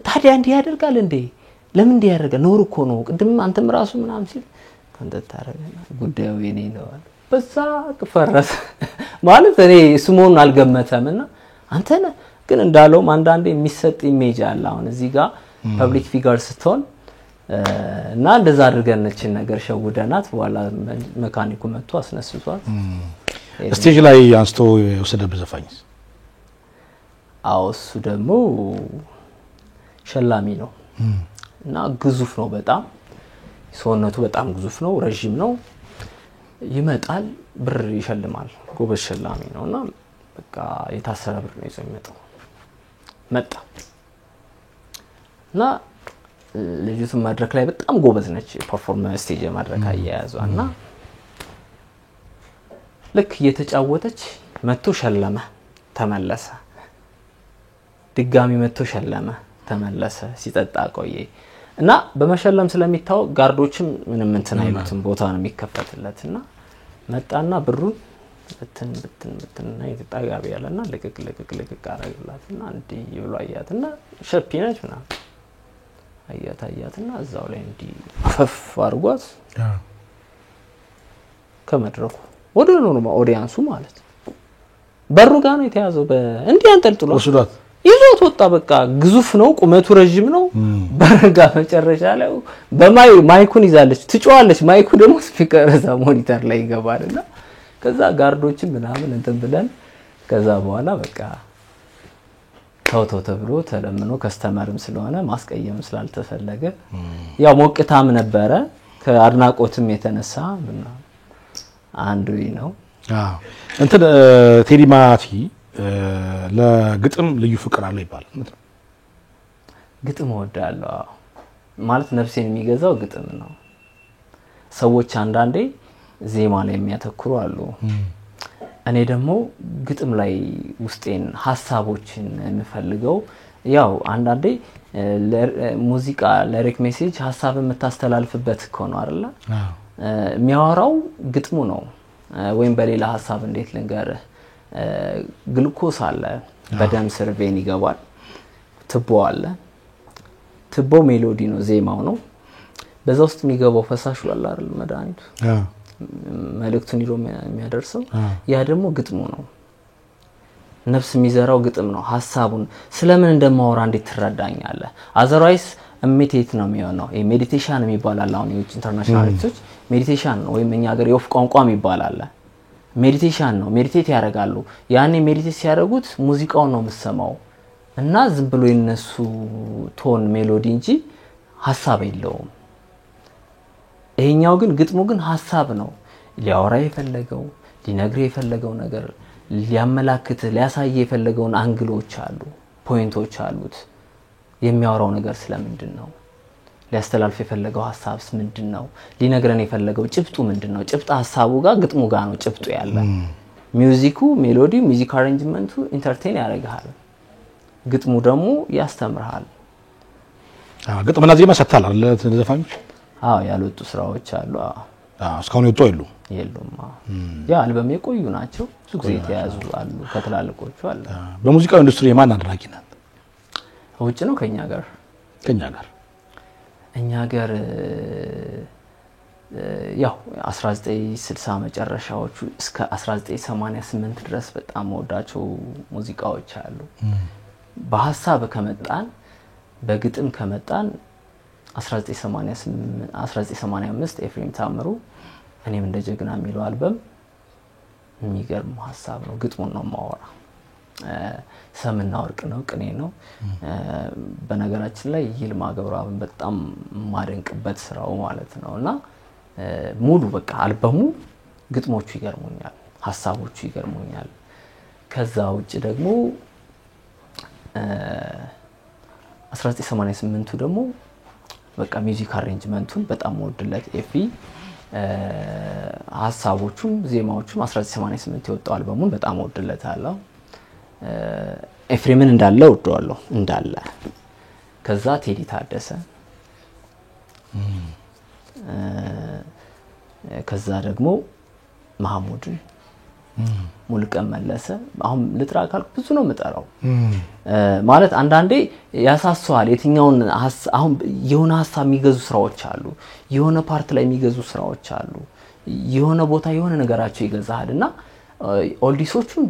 ታዲያ እንዲህ ያደርጋል እንዴ ለምን እንዲህ ያደርጋል ኖር እኮ ነው ቅድም አንተም ራሱ ምናምን ሲል ተንተታረገና ጉዳዩ የኔ ነው በዛ ፈረሰ ማለት እኔ ስሙን አልገመተምና አንተ ነህ ግን እንዳለው አንዳንዴ የሚሰጥ ኢሜጅ አለ አሁን እዚህ ጋር ፐብሊክ ፊገር ስትሆን እና እንደዛ አድርገንችን ነገር ሸውደናት በኋላ መካኒኩ መጥቶ አስነስቷት ስቴጅ ላይ አንስቶ ወሰደብ ዘፋኝስ አውሱ ደግሞ ሸላሚ ነው እና ግዙፍ ነው በጣም ሰውነቱ በጣም ግዙፍ ነው ረጅም ነው ይመጣል ብር ይሸልማል ጎበዝ ሸላሚ ነውና በቃ የታሰረ ብር ነው ይዞ መጣ እና ልጅቱ መድረክ ላይ በጣም ጎበዝ ነች ፐርፎርማንስ ስቴጅ ማድረክ አያያዟና ልክ እየተጫወተች መጥቶ ሸለመ ተመለሰ ድጋሚ መጥቶ ሸለመ ተመለሰ ሲጠጣ ቆየ እና በመሸለም ስለሚታወቅ ጋርዶችም ምንም እንትን አይሉትም ቦታ ነው የሚከፈትለትና መጣና ብሩን በትን ይጣጋብ ያለና ለቅቅ አረጋላትና እንዲ ይብሎ አያትና ሸፒነችና አያታያትና እዛው ላይ እንዲ አፈፍ አርጓት ከመድረኩ ወደ ኖርማል ኦዲያንሱ ማለት በሩ ጋር ነው የተያዘው እንዲ አንጠልጥሎ ወስዷት ይዞት ወጣ በቃ ግዙፍ ነው ቁመቱ ረጅም ነው በረጋ መጨረሻ ላይ በማይኩን ይዛለች ትጫዋለች ማይኩ ደግሞ ስፒከር እዛ ሞኒተር ላይ ይገባልና ከዛ ጋርዶችን ምናምን እንትን ብለን ከዛ በኋላ በቃ ታውታው ተብሎ ተለምኖ ከስተመርም ስለሆነ ማስቀየም ስላልተፈለገ ያው ሞቅታም ነበረ ከአድናቆትም የተነሳ አንዱ ነው እንትን ቴዲ ማቲ ለግጥም ልዩ ፍቅር አለው ይባላል ግጥም ወዳለው ማለት ነፍሴን የሚገዛው ግጥም ነው ሰዎች አንዳንዴ ዜማ ላይ የሚያተኩሩ አሉ እኔ ደግሞ ግጥም ላይ ውስጤን ሐሳቦችን የምፈልገው ያው አንዳንዴ ሙዚቃ ላይሪክ ሜሴጅ ሐሳብን የምታስተላልፍበት ነው አይደል የሚያወራው ግጥሙ ነው ወይም በሌላ ሐሳብ እንዴት ልንገርህ ግሉኮስ አለ በደም ስር ቬን ይገባል ትቦ አለ ትቦ ሜሎዲ ነው ዜማው ነው በዛ ውስጥ የሚገባው ፈሳሽ አለ አይደል መድኃኒቱ መልእክቱን ይዞ የሚያደርሰው ያ ደግሞ ግጥሙ ነው ነፍስ የሚዘራው ግጥም ነው ሐሳቡን ስለምን እንደማወራ እንዴት ትረዳኛለህ አዘርዋይስ ሜዲቴት ነው የሚሆነው ሜዲቴሽን የሚባላል አሁን ኢንተርናሽናል ሪሰርች ሜዲቴሽን ነው ወይም እኛ ሀገር የወፍ ቋንቋም ይባላል ሜዲቴሽን ነው ሜዲቴት ያደርጋሉ ያኔ ሜዲቴት ሲያደርጉት ሙዚቃው ነው የምሰማው እና ዝም ብሎ የነሱ ቶን ሜሎዲ እንጂ ሐሳብ የለውም ይሄኛው ግን ግጥሙ ግን ሐሳብ ነው ሊያወራ የፈለገው ሊነግር የፈለገው ነገር ሊያመላክት ሊያሳይ የፈለገውን አንግሎች አሉ ፖይንቶች አሉት የሚያወራው ነገር ስለምንድን ነው ሊያስተላልፍ የፈለገው ሐሳብስ ምንድነው ሊነግረን የፈለገው ጭብጡ ምንድነው ጭብጣ ሐሳቡ ጋር ግጥሙ ጋር ነው ጭብጡ ያለ ሚውዚኩ ሜሎዲ ሚውዚክ አሬንጅመንቱ ኢንተርቴን ያደርጋል ግጥሙ ደግሞ ያስተምራል ግጥምና ዜማ ሰጥታል አይደል ዘፋኞች ያልወጡ ስራዎች አሉ እስካሁን ይወጡ የሉም ያ አልበም የቆዩ ናቸው ብዙ ጊዜ ተያዙ አሉ ከተላልቆቹ አለ በሙዚቃው ኢንዱስትሪ የማን አድራጊ ናት ውጭ ነው ከኛ ጋር እኛ ጋር ያው 1960 መጨረሻዎቹ እስከ 1988 ድረስ በጣም ወዳቸው ሙዚቃዎች አሉ በሐሳብ ከመጣን በግጥም ከመጣን 1985 ኤፍሬም ታምሩ እኔም እንደ ጀግና የሚለው አልበም የሚገርም ሐሳብ ነው ግጥሙን ነው ማወራ ሰምና ወርቅ ነው ቅኔ ነው በነገራችን ላይ ይልማ ገብረአብን በጣም ማደንቅበት ስራው ማለት ነውና ሙሉ በቃ አልበሙ ግጥሞቹ ይገርሙኛል ሐሳቦቹ ይገርሙኛል ከዛ ውጪ ደግሞ 1988ቱ ደግሞ በቃ ሚውዚክ አሬንጅመንቱን በጣም ወድለት ኤፊ ሐሳቦቹም ዜማዎቹም 1988 የወጣው አልበሙን በጣም ወድለታለሁ ኤፍሬምን እንዳለ ወደዋለሁ እንዳለ ከዛ ቴዲ ታደሰ ከዛ ደግሞ መሐሙድን ሙልቀን መለሰ አሁን ልትራካል ብዙ ነው መጣራው ማለት አንዳንዴ ያሳሰዋል የትኛውን አሁን የሆነ ሐሳብ የሚገዙ ስራዎች አሉ የሆነ ፓርት ላይ የሚገዙ ስራዎች አሉ የሆነ ቦታ የሆነ ነገራቸው ይገዛልና ኦልዲሶቹን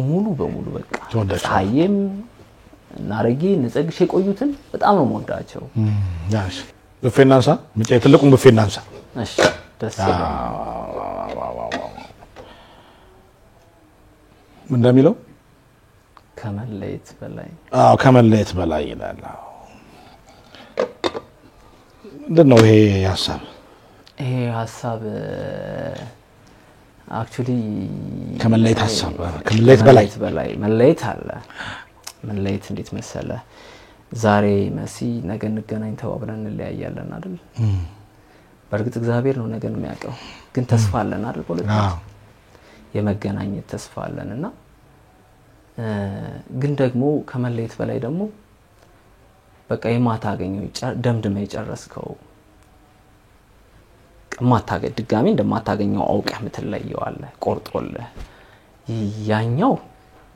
ሙሉ በሙሉ በቃ ታየም ናረጊ ንጸግሽ የቆዩትን በጣም ነው ወዳቸው ያሽ በፌናንሳ ምንጭ ትልቁን በፌናንሳ እሺ ደስ ይላል እንደሚለው ከመለየት በላይ ከመለየት በላይ ይላል እንደነው ይሄ ሐሳብ አክቹሊ ከመለየት ሐሳብ ከመለየት በላይ መለየት አለ መለየት እንዴት መሰለ ዛሬ መሲ ነገ እንገናኝ ተባብለን እንለያያለን አይደል በርግጥ እግዚአብሔር ነው ነገን የሚያውቀው ግን ተስፋ አለን አይደል ፖለቲካ የመገናኘት ተስፋ አለንና ግን ደግሞ ከመለየት በላይ ደግሞ በቃ የማታገኘው ደምድመ ይጨረስከው ማታገኝ ድጋሚ እንደማታገኘው አውቀህ ምትለየዋለ ቆርጦለ ያኛው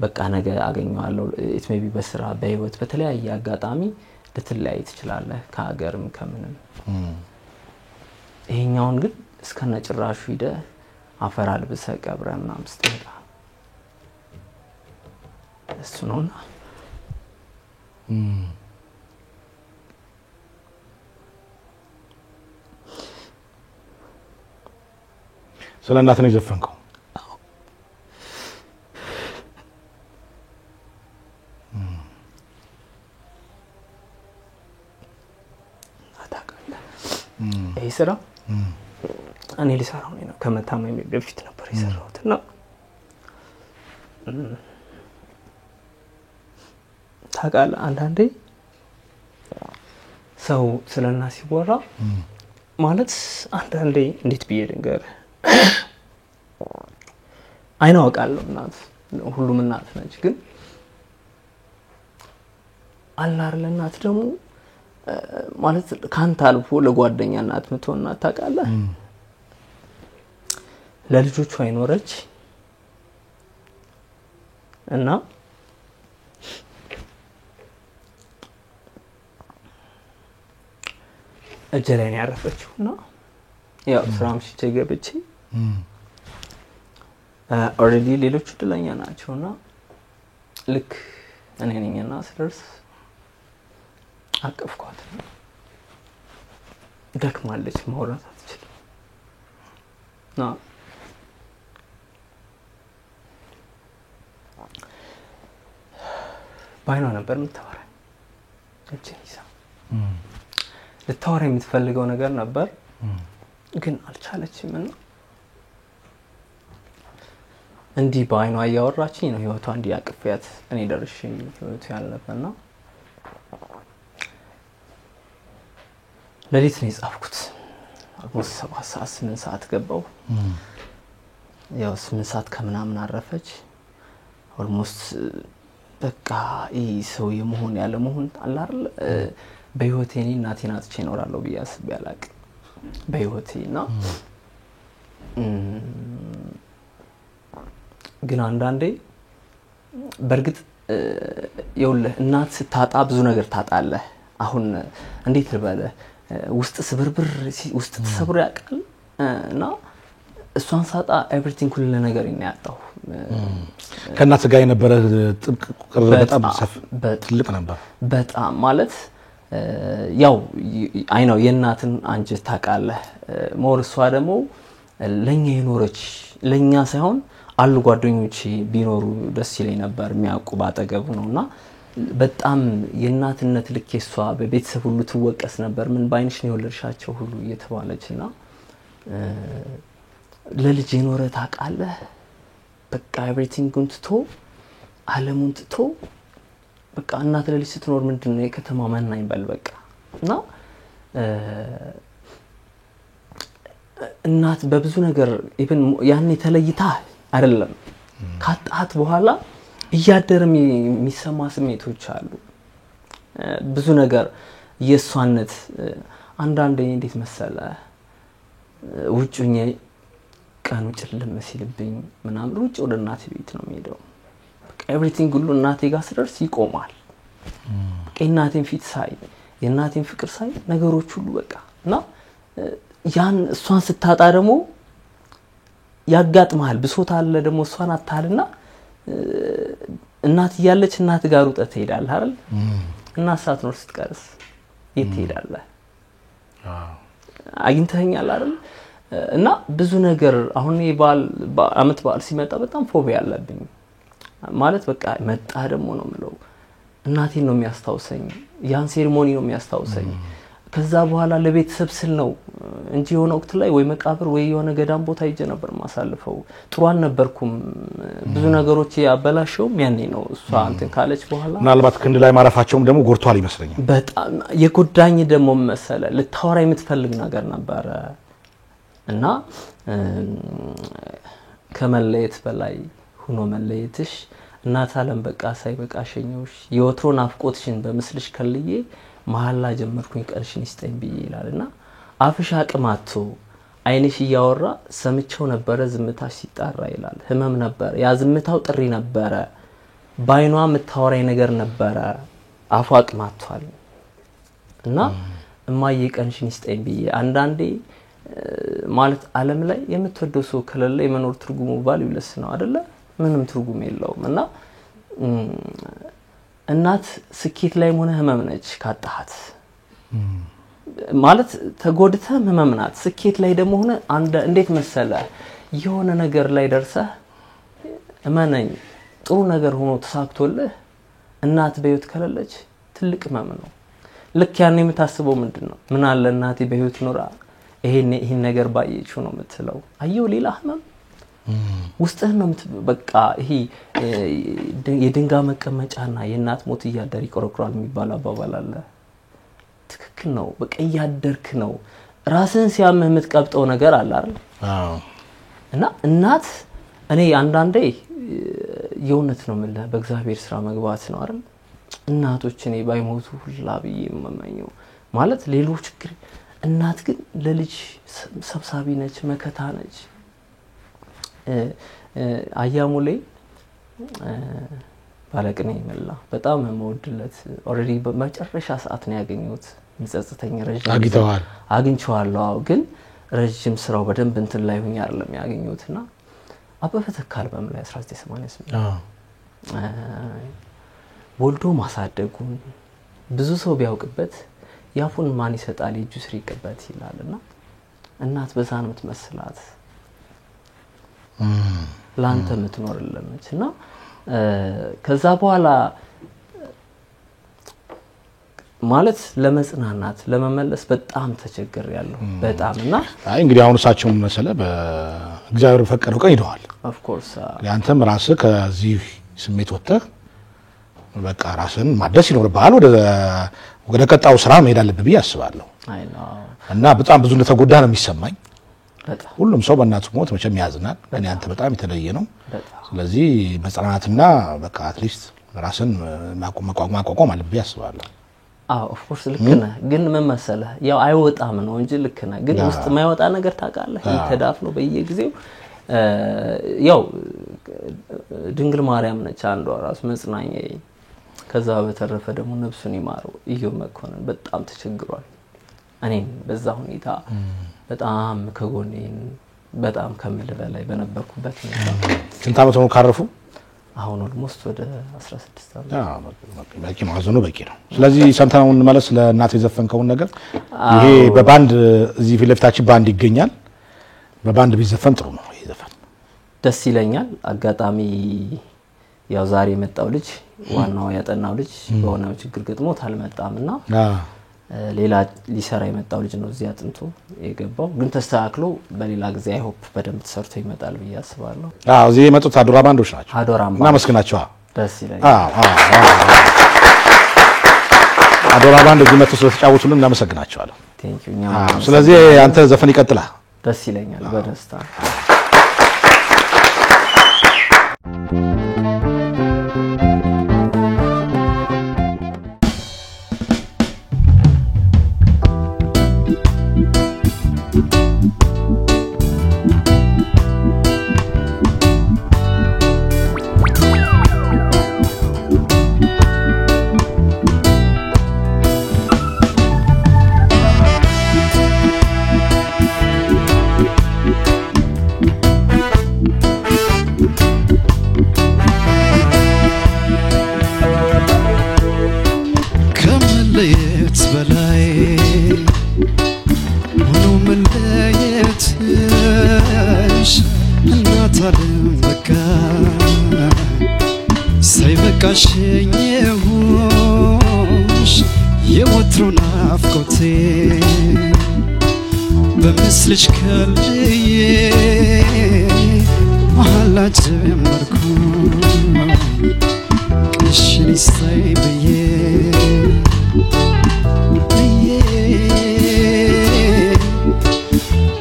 በቃ ነገ አገኘዋለሁ ኢት ሜይ ቢ በስራ በህይወት በተለያየ አጋጣሚ ልትለያይ ትችላለህ ከሀገርም ከምንም ይሄኛውን ግን እስከነ ጭራሹ ሂደ አፈር አልብሰ ቀብረ ምናምን ስትሄድ እሱ ነውና ስለ እናት ነው የዘፈንከው ይሄ ስራ እኔ ልሰራው ነው ከመታመም በፊት ነበር የሰራሁትና ታውቃለህ አንዳንዴ ሰው ስለና ሲወራ ማለት አንዳንዴ እንዴት ብዬ ልንገር አይናውቃለሁ እናት ሁሉም እናት ነች ግን አላር ለእናት ደግሞ ማለት ካንተ አልፎ ለጓደኛ እናት ምትሆንና ታውቃለህ ለልጆቿ አይኖረች እና እጀለኝ ያረፈችውና ያው ስራም ሲጨገብጪ ኦሬዲ ሌሎች ድለኛ ናቸውና ልክ እኔ ነኝና ስለርስ አቀፍኳት ደክማለች ማውራት አትችልም ና ባይኗ ነበር የምታወራኝ እጄንይዛ ልታወራ የምትፈልገው ነገር ነበር ግን አልቻለችም እና እንዲህ ባይኗ ያወራችኝ ነው ህይወቷ እንዲህ ያቅፈያት እኔ ደርሽኝ ህይወቱ ያለፈና ለሊት ነው የጻፍኩት አልሞስ 7 ሰዓት 8 ሰዓት ገባው ያው 8 ሰዓት ከምናምን አረፈች ኦልሞስት በቃ ሰው የመሆን ያለ መሆን አለ አይደል በህይወቴ እኔ እናቴን አጥቼ እኖራለሁ በያስብ ያላቅ በህይወቴና ግን አንዳንዴ በርግጥ ይኸውልህ እናት ስታጣ ብዙ ነገር ታጣለህ አሁን እንዴት ልበለ ውስጥ ስብርብር ውስጥ ተሰብሮ ያቃል እና እሷን ሳጣ ኤቭሪቲንግ ሁሉ ነገር ይናያጣው ከናት ጋር የነበረ ጥብቅ ቅርብ በጣም ትልቅ ነበር በጣም ማለት ያው አይ ነው የእናትን አንጀት ታቃለህ ሞርሷ ደግሞ ለኛ የኖረች ለኛ ሳይሆን አሉ ጓደኞቼ ቢኖሩ ደስ ይለኝ ነበር የሚያውቁ ባጠገቡ ነውና በጣም የእናትነት ልኬሷ በቤተሰብ ሁሉ ትወቀስ ነበር ምን ባይንሽ ነው የወለድሻቸው ሁሉ እየተባለችና ለልጅ የኖረ ታቃለህ በቃ ኤቭሪቲንግን ትቶ ዓለሙን ትቶ በቃ እናት ለልጅ ስትኖር ምንድነው የከተማ ማናኝ በል በቃ እና እናት በብዙ ነገር ኢቭን ያኔ ተለይታ አይደለም ካጣት በኋላ እያደረም የሚሰማ ስሜቶች አሉ ብዙ ነገር የሷነት አንዳንዴ እንዴት መሰለ ውጭኝ ቀኑ ጭልም ሲልብኝ ምናምን ውጭ ወደ እናቴ ቤት ነው የሚሄደው በቃ ኤቭሪቲንግ ሁሉ እናቴ ጋር ስደርስ ይቆማል በቃ እናቴን ፊት ሳይ የእናቴን ፍቅር ሳይ ነገሮች ሁሉ በቃ እና ያን እሷን ስታጣ ደግሞ ያጋጥማል ብሶት አለ ደግሞ እሷን አታልና እናት ያለች እናት ጋር ወጣት ትሄዳለህ አይደል እና ሳትኖር ስትቀርስ የት ትሄዳለህ አግኝተኛል አይደል እና ብዙ ነገር አሁን ይባል አመት በዓል ሲመጣ በጣም ፎቢያ አለብኝ ማለት በቃ መጣ ደግሞ ነው ምለው እናቴን ነው የሚያስታውሰኝ ያን ሴሪሞኒ ነው የሚያስታውሰኝ ከዛ በኋላ ለቤተሰብ ስል ነው እንጂ የሆነ ወቅት ላይ ወይ መቃብር ወይ የሆነ ገዳም ቦታ ይጀ ነበር ማሳልፈው ጥሩ አልነበርኩም ብዙ ነገሮች ያበላሽው ያኔ ነው እሷ እንትን ካለች በኋላ ምናልባት ክንድ ላይ ማረፋቸውም ደግሞ ጎርቷል ይመስለኛል በጣም የጎዳኝ ደግሞ መሰለ ልታወራ የምትፈልግ ነገር ነበር እና ከመለየት በላይ ሆኖ መለየትሽ እናት ዓለም በቃ ሳይበቃ ሸኞሽ የወትሮን አፍቆትሽን በመስልሽ ከልዬ መሐላ ጀመርኩኝ ቀርሽን ይስጠኝ ብዬ ይላልና አፍሽ አቅማቶ አይንሽ ያወራ ሰምቸው ነበር ዝምታሽ ሲጣራ ይላል ህመም ነበር ያ ዝምታው ጥሪ ነበር ባይኗ መታወራይ ነገር ነበር አፉ አቅማቷል እና እማዬ ቀንሽን ይስጠኝ ብዬ አንዳንዴ ማለት ዓለም ላይ የምትወደው ሰው ከሌለ የመኖር ትርጉሙ ቫልዩለስ ነው አይደለ ምንም ትርጉም የለውም እና እናት ስኬት ላይ ሆነ ህመም ነች ካጣሃት ማለት ተጎድተ ህመም ናት ስኬት ላይ ደግሞ ሆነ አንድ እንዴት መሰለ የሆነ ነገር ላይ ደርሰህ እመነኝ ጥሩ ነገር ሆኖ ተሳክቶልህ እናት በህይወት ከሌለች ትልቅ ህመም ነው ልክ ያኔ የምታስበው ምንድነው ምን አለ እናቴ በህይወት ኖራ ይሄን ነገር ባየችው ነው የምትለው አየው ሌላ ህመም ውስጥህ ነው በቃ ይሄ የድንጋ መቀመጫና የእናት ሞት ያደር ይቆረቆራል የሚባል አባባል አለ ትክክል ነው በቃ ያደርክ ነው ራስን ሲያምህ የምትቀብጠው ነገር አለ አይደል አዎ እና እናት እኔ አንዳንዴ የውነት ነው ማለት በእግዚአብሔር ስራ መግባት ነው አይደል እናቶች እኔ ባይሞቱ ሁላ ብዬ መመኘው ማለት ሌሎች እናት ግን ለልጅ ሰብሳቢ ነች መከታ ነች አያሙሌ ባለቅኔ መላ በጣም መወድለት ኦሬዲ በመጨረሻ ሰዓት ነው ያገኘሁት ምጸጽተኛ ረጅም አግኝቼዋለሁ ግን ረጅም ስራው በደንብ እንትን ላይ ሆኛ አይደለም ያገኘሁትና አበበ ተካል በመላ 1988 ወልዶ ማሳደጉን ብዙ ሰው ቢያውቅበት ያፉን ማን ይሰጣል ይጁስ ሪቀበት ይላልና እናት በዛን ምትመስላት ላንተ ምትኖርልነችና ከዛ በኋላ ማለት ለመጽናናት ለመመለስ በጣም ተቸገር ያለው በጣምና አይ እንግዲህ አሁን እሳቸው መሰለ በእግዚአብሔር ፈቀደው ቀን ይደዋል ኦፍ ኮርስ ያንተም ራስ ከዚህ ስሜት ወጥተህ በቃ ራስን ማደስ ይኖርብሃል ወደ ቀጣው ስራ መሄድ አለብህ ብዬ አስባለሁ አይ ነው እና በጣም ብዙ እንደተጎዳ ነው የሚሰማኝ ሁሉም ሰው በእናቱ ሞት መቼም ያዝናል ግን ያንተ በጣም የተለየ ነው ስለዚህ መጽናናትና በቃ አትሊስት ራስን ማቋቋም አለብህ ብዬ አስባለሁ ኦፍ ኮርስ ልክና ግን ምን መሰለህ ያው አይወጣም ነው እንጂ ልክና ግን ውስጥ የማይወጣ ነገር ታውቃለህ ተዳፍኖ በየጊዜው ያው ድንግል ማርያም ነች አንዷ ራስ መጽናኛ ከዛ በተረፈ ደግሞ ነፍሱን ይማረው ኢዮብ መኮንን በጣም ተቸግሯል እኔን በዛ ሁኔታ በጣም ከጎኔን በጣም ከምል በላይ በነበርኩበት ሁኔታ ስንት አመት ነው ካረፉ አሁን ኦልሞስት ወደ 16 አመት በቂ ማዘኑ በቂ ነው ስለዚህ ሰምተናው እንመለስ ለእናት የዘፈንከውን ነገር ይሄ በባንድ እዚህ ፊት ለፊታችን ባንድ ይገኛል በባንድ ቢዘፈን ጥሩ ነው ይሄ ዘፈን ደስ ይለኛል አጋጣሚ ያው ዛሬ የመጣው ልጅ ዋናው ያጠናው ልጅ በሆነ ችግር ገጥሞት አልመጣምና ሌላ ሊሰራ የመጣው ልጅ ነው እዚያ አጥንቶ የገባው ግን ተስተካክሎ በሌላ ጊዜ አይ ሆፕ በደንብ ተሰርቶ ይመጣል ብዬ አስባለሁ እዚህ የመጡት አዶራ ባንዶች ናቸው እና መስክናቸው ደስ ይለኛል አዶራ ባንድ እዚህ መጥተው ስለተጫወቱልን እናመሰግናቸዋለን ቴንክ ዩ ስለዚህ አንተ ዘፈን ይቀጥላል ደስ ይለኛል በደስታ በምስልሽ ከልዬ መሐላ ጀመርኩ ቅሽን ይስታይ ብዬ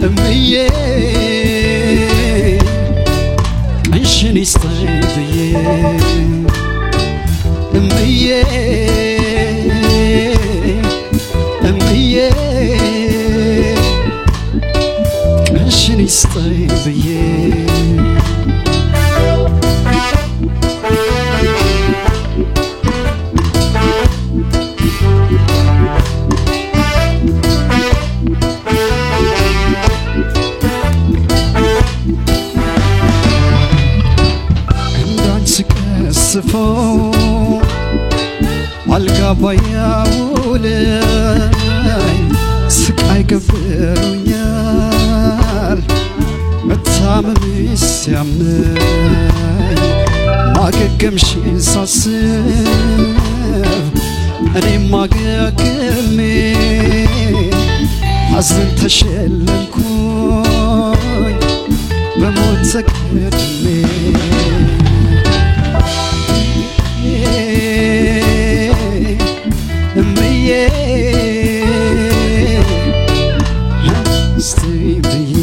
እምዬ ቅሽን ይስታይ ብዬ እምዬ እምዬ ቅሽን ይስታይ ብዬ እንዳንቺ ቀስፎ አልጋ ባያውለኝ ስቃይ ገብሮኛል መታመምሽ ሲያመኝ ማገገምሽን ሳስብ እኔም ማገገሜ ሐዘን ተሸለምኩኝ በሞት ተቀድሜ እምዬ እስቲ ብዬ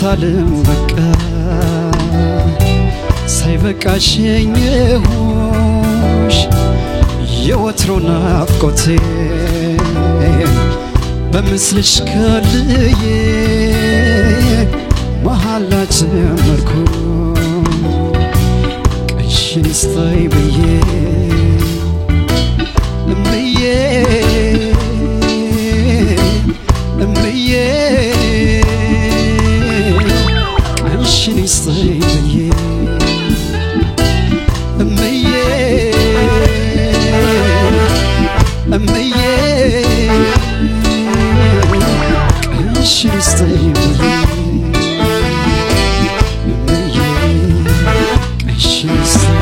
ሳልም በቃ ሳይበቃ ሸኘሁሽ የወትሮ ናፍቆቴ በምስልሽ ከልዬ መሐላ ጀመርኩ ቀንሽን ስታይ ብዬ እምዬ እምዬ ቀንሽን ስታይ ብዬ እምዬ እምዬ ቀንሽን ስታይ ብዬ እምዬ ቀንሽን ስታይ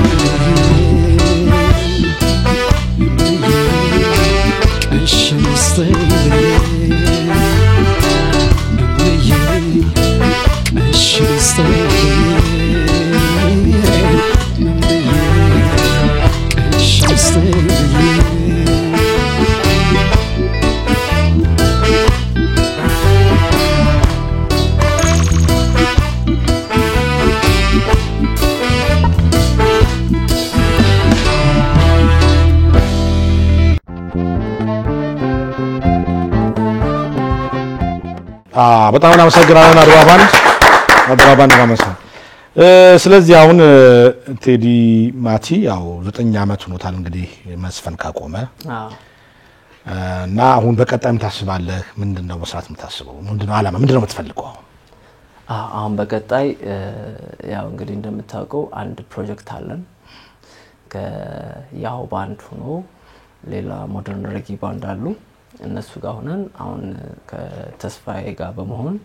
በጣም እናመሰግናለን አድራባን ጋመሳ ስለዚህ አሁን ቴዲ ማቲ ያው 9 አመት ሆኖታል እንግዲህ መስፈን ካቆመ እና አሁን በቀጣይም ታስባለህ ምንድነው መስራት የምታስበው ምንድነው አላማ ምንድነው የምትፈልገው አሁን በቀጣይ ያው እንግዲህ እንደምታውቀው አንድ ፕሮጀክት አለን ከያው ባንድ ሆኖ ሌላ ሞደርን ሬጌ ባንድ አሉ እነሱ ጋር ሆነን አሁን ከተስፋዬ ጋር በመሆን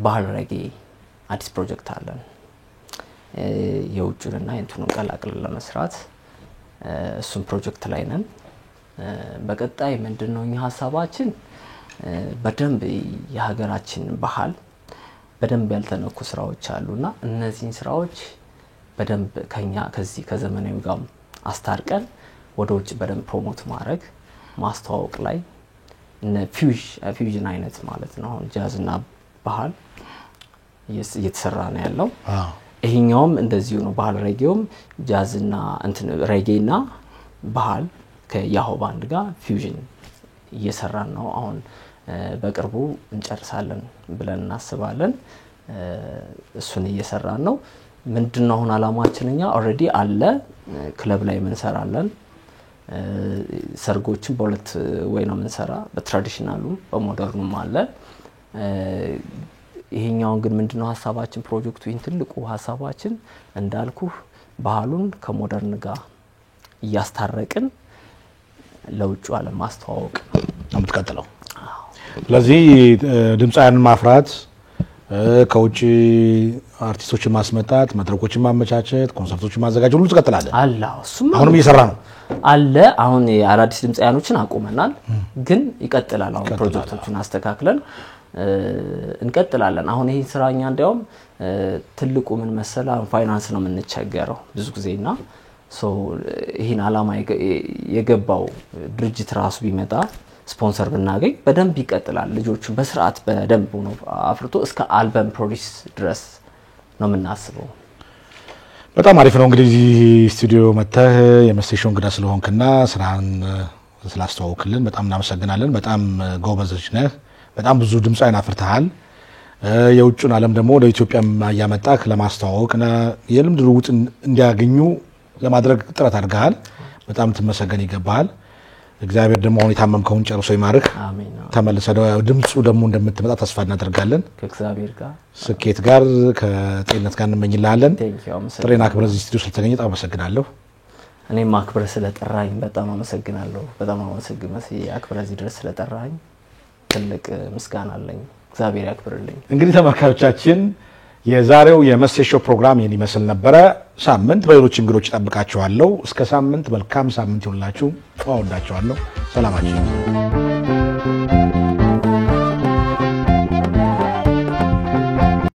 ባህል ሬጌ አዲስ ፕሮጀክት አለን የውጭውንና እንትኑን ቀላቅለን ለመስራት እሱን ፕሮጀክት ላይ ነን በቀጣይ ምንድነው እኛ ሐሳባችን በደንብ የሀገራችን ባህል በደንብ ያልተነኩ ስራዎች አሉና እነዚህን ስራዎች በደንብ ከኛ ከዚህ ከዘመናዊው ጋር አስታርቀን ወደ ውጭ በደንብ ፕሮሞት ማድረግ ማስተዋወቅ ላይ እነ ፊውዥን አይነት ማለት ነው አሁን ጃዝና ባህል እየተሰራ ነው ያለው ይሄኛውም እንደዚሁ ነው ባህል ሬጌውም ጃዝና እንትን ሬጌና ባህል ከያሆ ባንድ ጋር ፊውዥን እየሰራን ነው አሁን በቅርቡ እንጨርሳለን ብለን እናስባለን እሱን እየሰራን ነው ምንድነው አሁን አላማችንኛ ኦሬዲ አለ ክለብ ላይ እንሰራለን ሰርጎችን በሁለት ወይ ነው እንሰራ በትራዲሽናሉ በሞደርኑም አለ ይሄኛው ግን ምንድነው ሐሳባችን ፕሮጀክቱ ይሄን ትልቁ ሐሳባችን እንዳልኩ ባህሉን ከሞደርን ጋር ያስታረቅን ለውጭ ዓለም ማስተዋወቅ አምጥቀጥለው ስለዚህ ድምጻያን ማፍራት ከውጭ አርቲስቶችን ማስመጣት መድረኮችን ማመቻቸት ኮንሰርቶችን ማዘጋጀት ሁሉ ተከተላለ አላህ እሱም አሁንም እየሰራ ነው አለ አሁን የአራዲስ ድምጻያኖችን አቆመናል ግን ይቀጥላል አሁን ፕሮጀክቶችን አስተካክለን እንቀጥላለን አሁን ይሄ ስራኛ እንዲያውም ትልቁ ምን መሰላ ፋይናንስ ነው የምንቸገረው ብዙ ጊዜና ሶ ይሄን አላማ የገባው ድርጅት ራሱ ቢመጣ ስፖንሰር ብናገኝ በደንብ ይቀጥላል ልጆቹ በስርዓት በደንብ ነው አፍርቶ እስከ አልበም ፕሮዲዩስ ድረስ ነው የምናስበው በጣም አሪፍ ነው እንግዲህ ስቱዲዮ መተህ የመሴሽን እንግዳ ስለሆንክና ስራን ስላስተዋወክልን በጣም እናመሰግናለን በጣም ጎበዝሽ ነህ በጣም ብዙ ድምጻይን አፍርተሃል የውጭውን ዓለም ደግሞ ወደ ኢትዮጵያ ያመጣክ ለማስተዋወቅና የልምድ ልውውጥ እንዲያገኙ ለማድረግ ጥረት አድርገሃል በጣም ትመሰገን ይገባል እግዚአብሔር ደግሞ አሁን የታመምከውን ጨርሶ ይማርክ አሜን ተመልሰው ድምጹ ደግሞ እንደምትመጣ ተስፋ እናደርጋለን ከእግዚአብሔር ጋር ስኬት ጋር ከጤንነት ጋር እንመኝልሃለን ጥሬና ክብረ እዚህ ስቱዲዮ ስለተገኘ በጣም አመሰግናለሁ እኔም አክብረ ስለጠራኝ በጣም አመሰግናለሁ በጣም አመሰግናለሁ አክብረ እዚህ ድረስ ስለጠራኝ ትልቅ ምስጋና አለኝ እግዚአብሔር ያክብርልኝ እንግዲህ ተመልካቾቻችን የዛሬው የመሴሾ ፕሮግራም የኔ መስል ነበር ሳምንት በሌሎች እንግዶች ተጠብቃችኋለሁ እስከ ሳምንት መልካም ሳምንት ይሁንላችሁ ወዳችኋለሁ ሰላማችሁ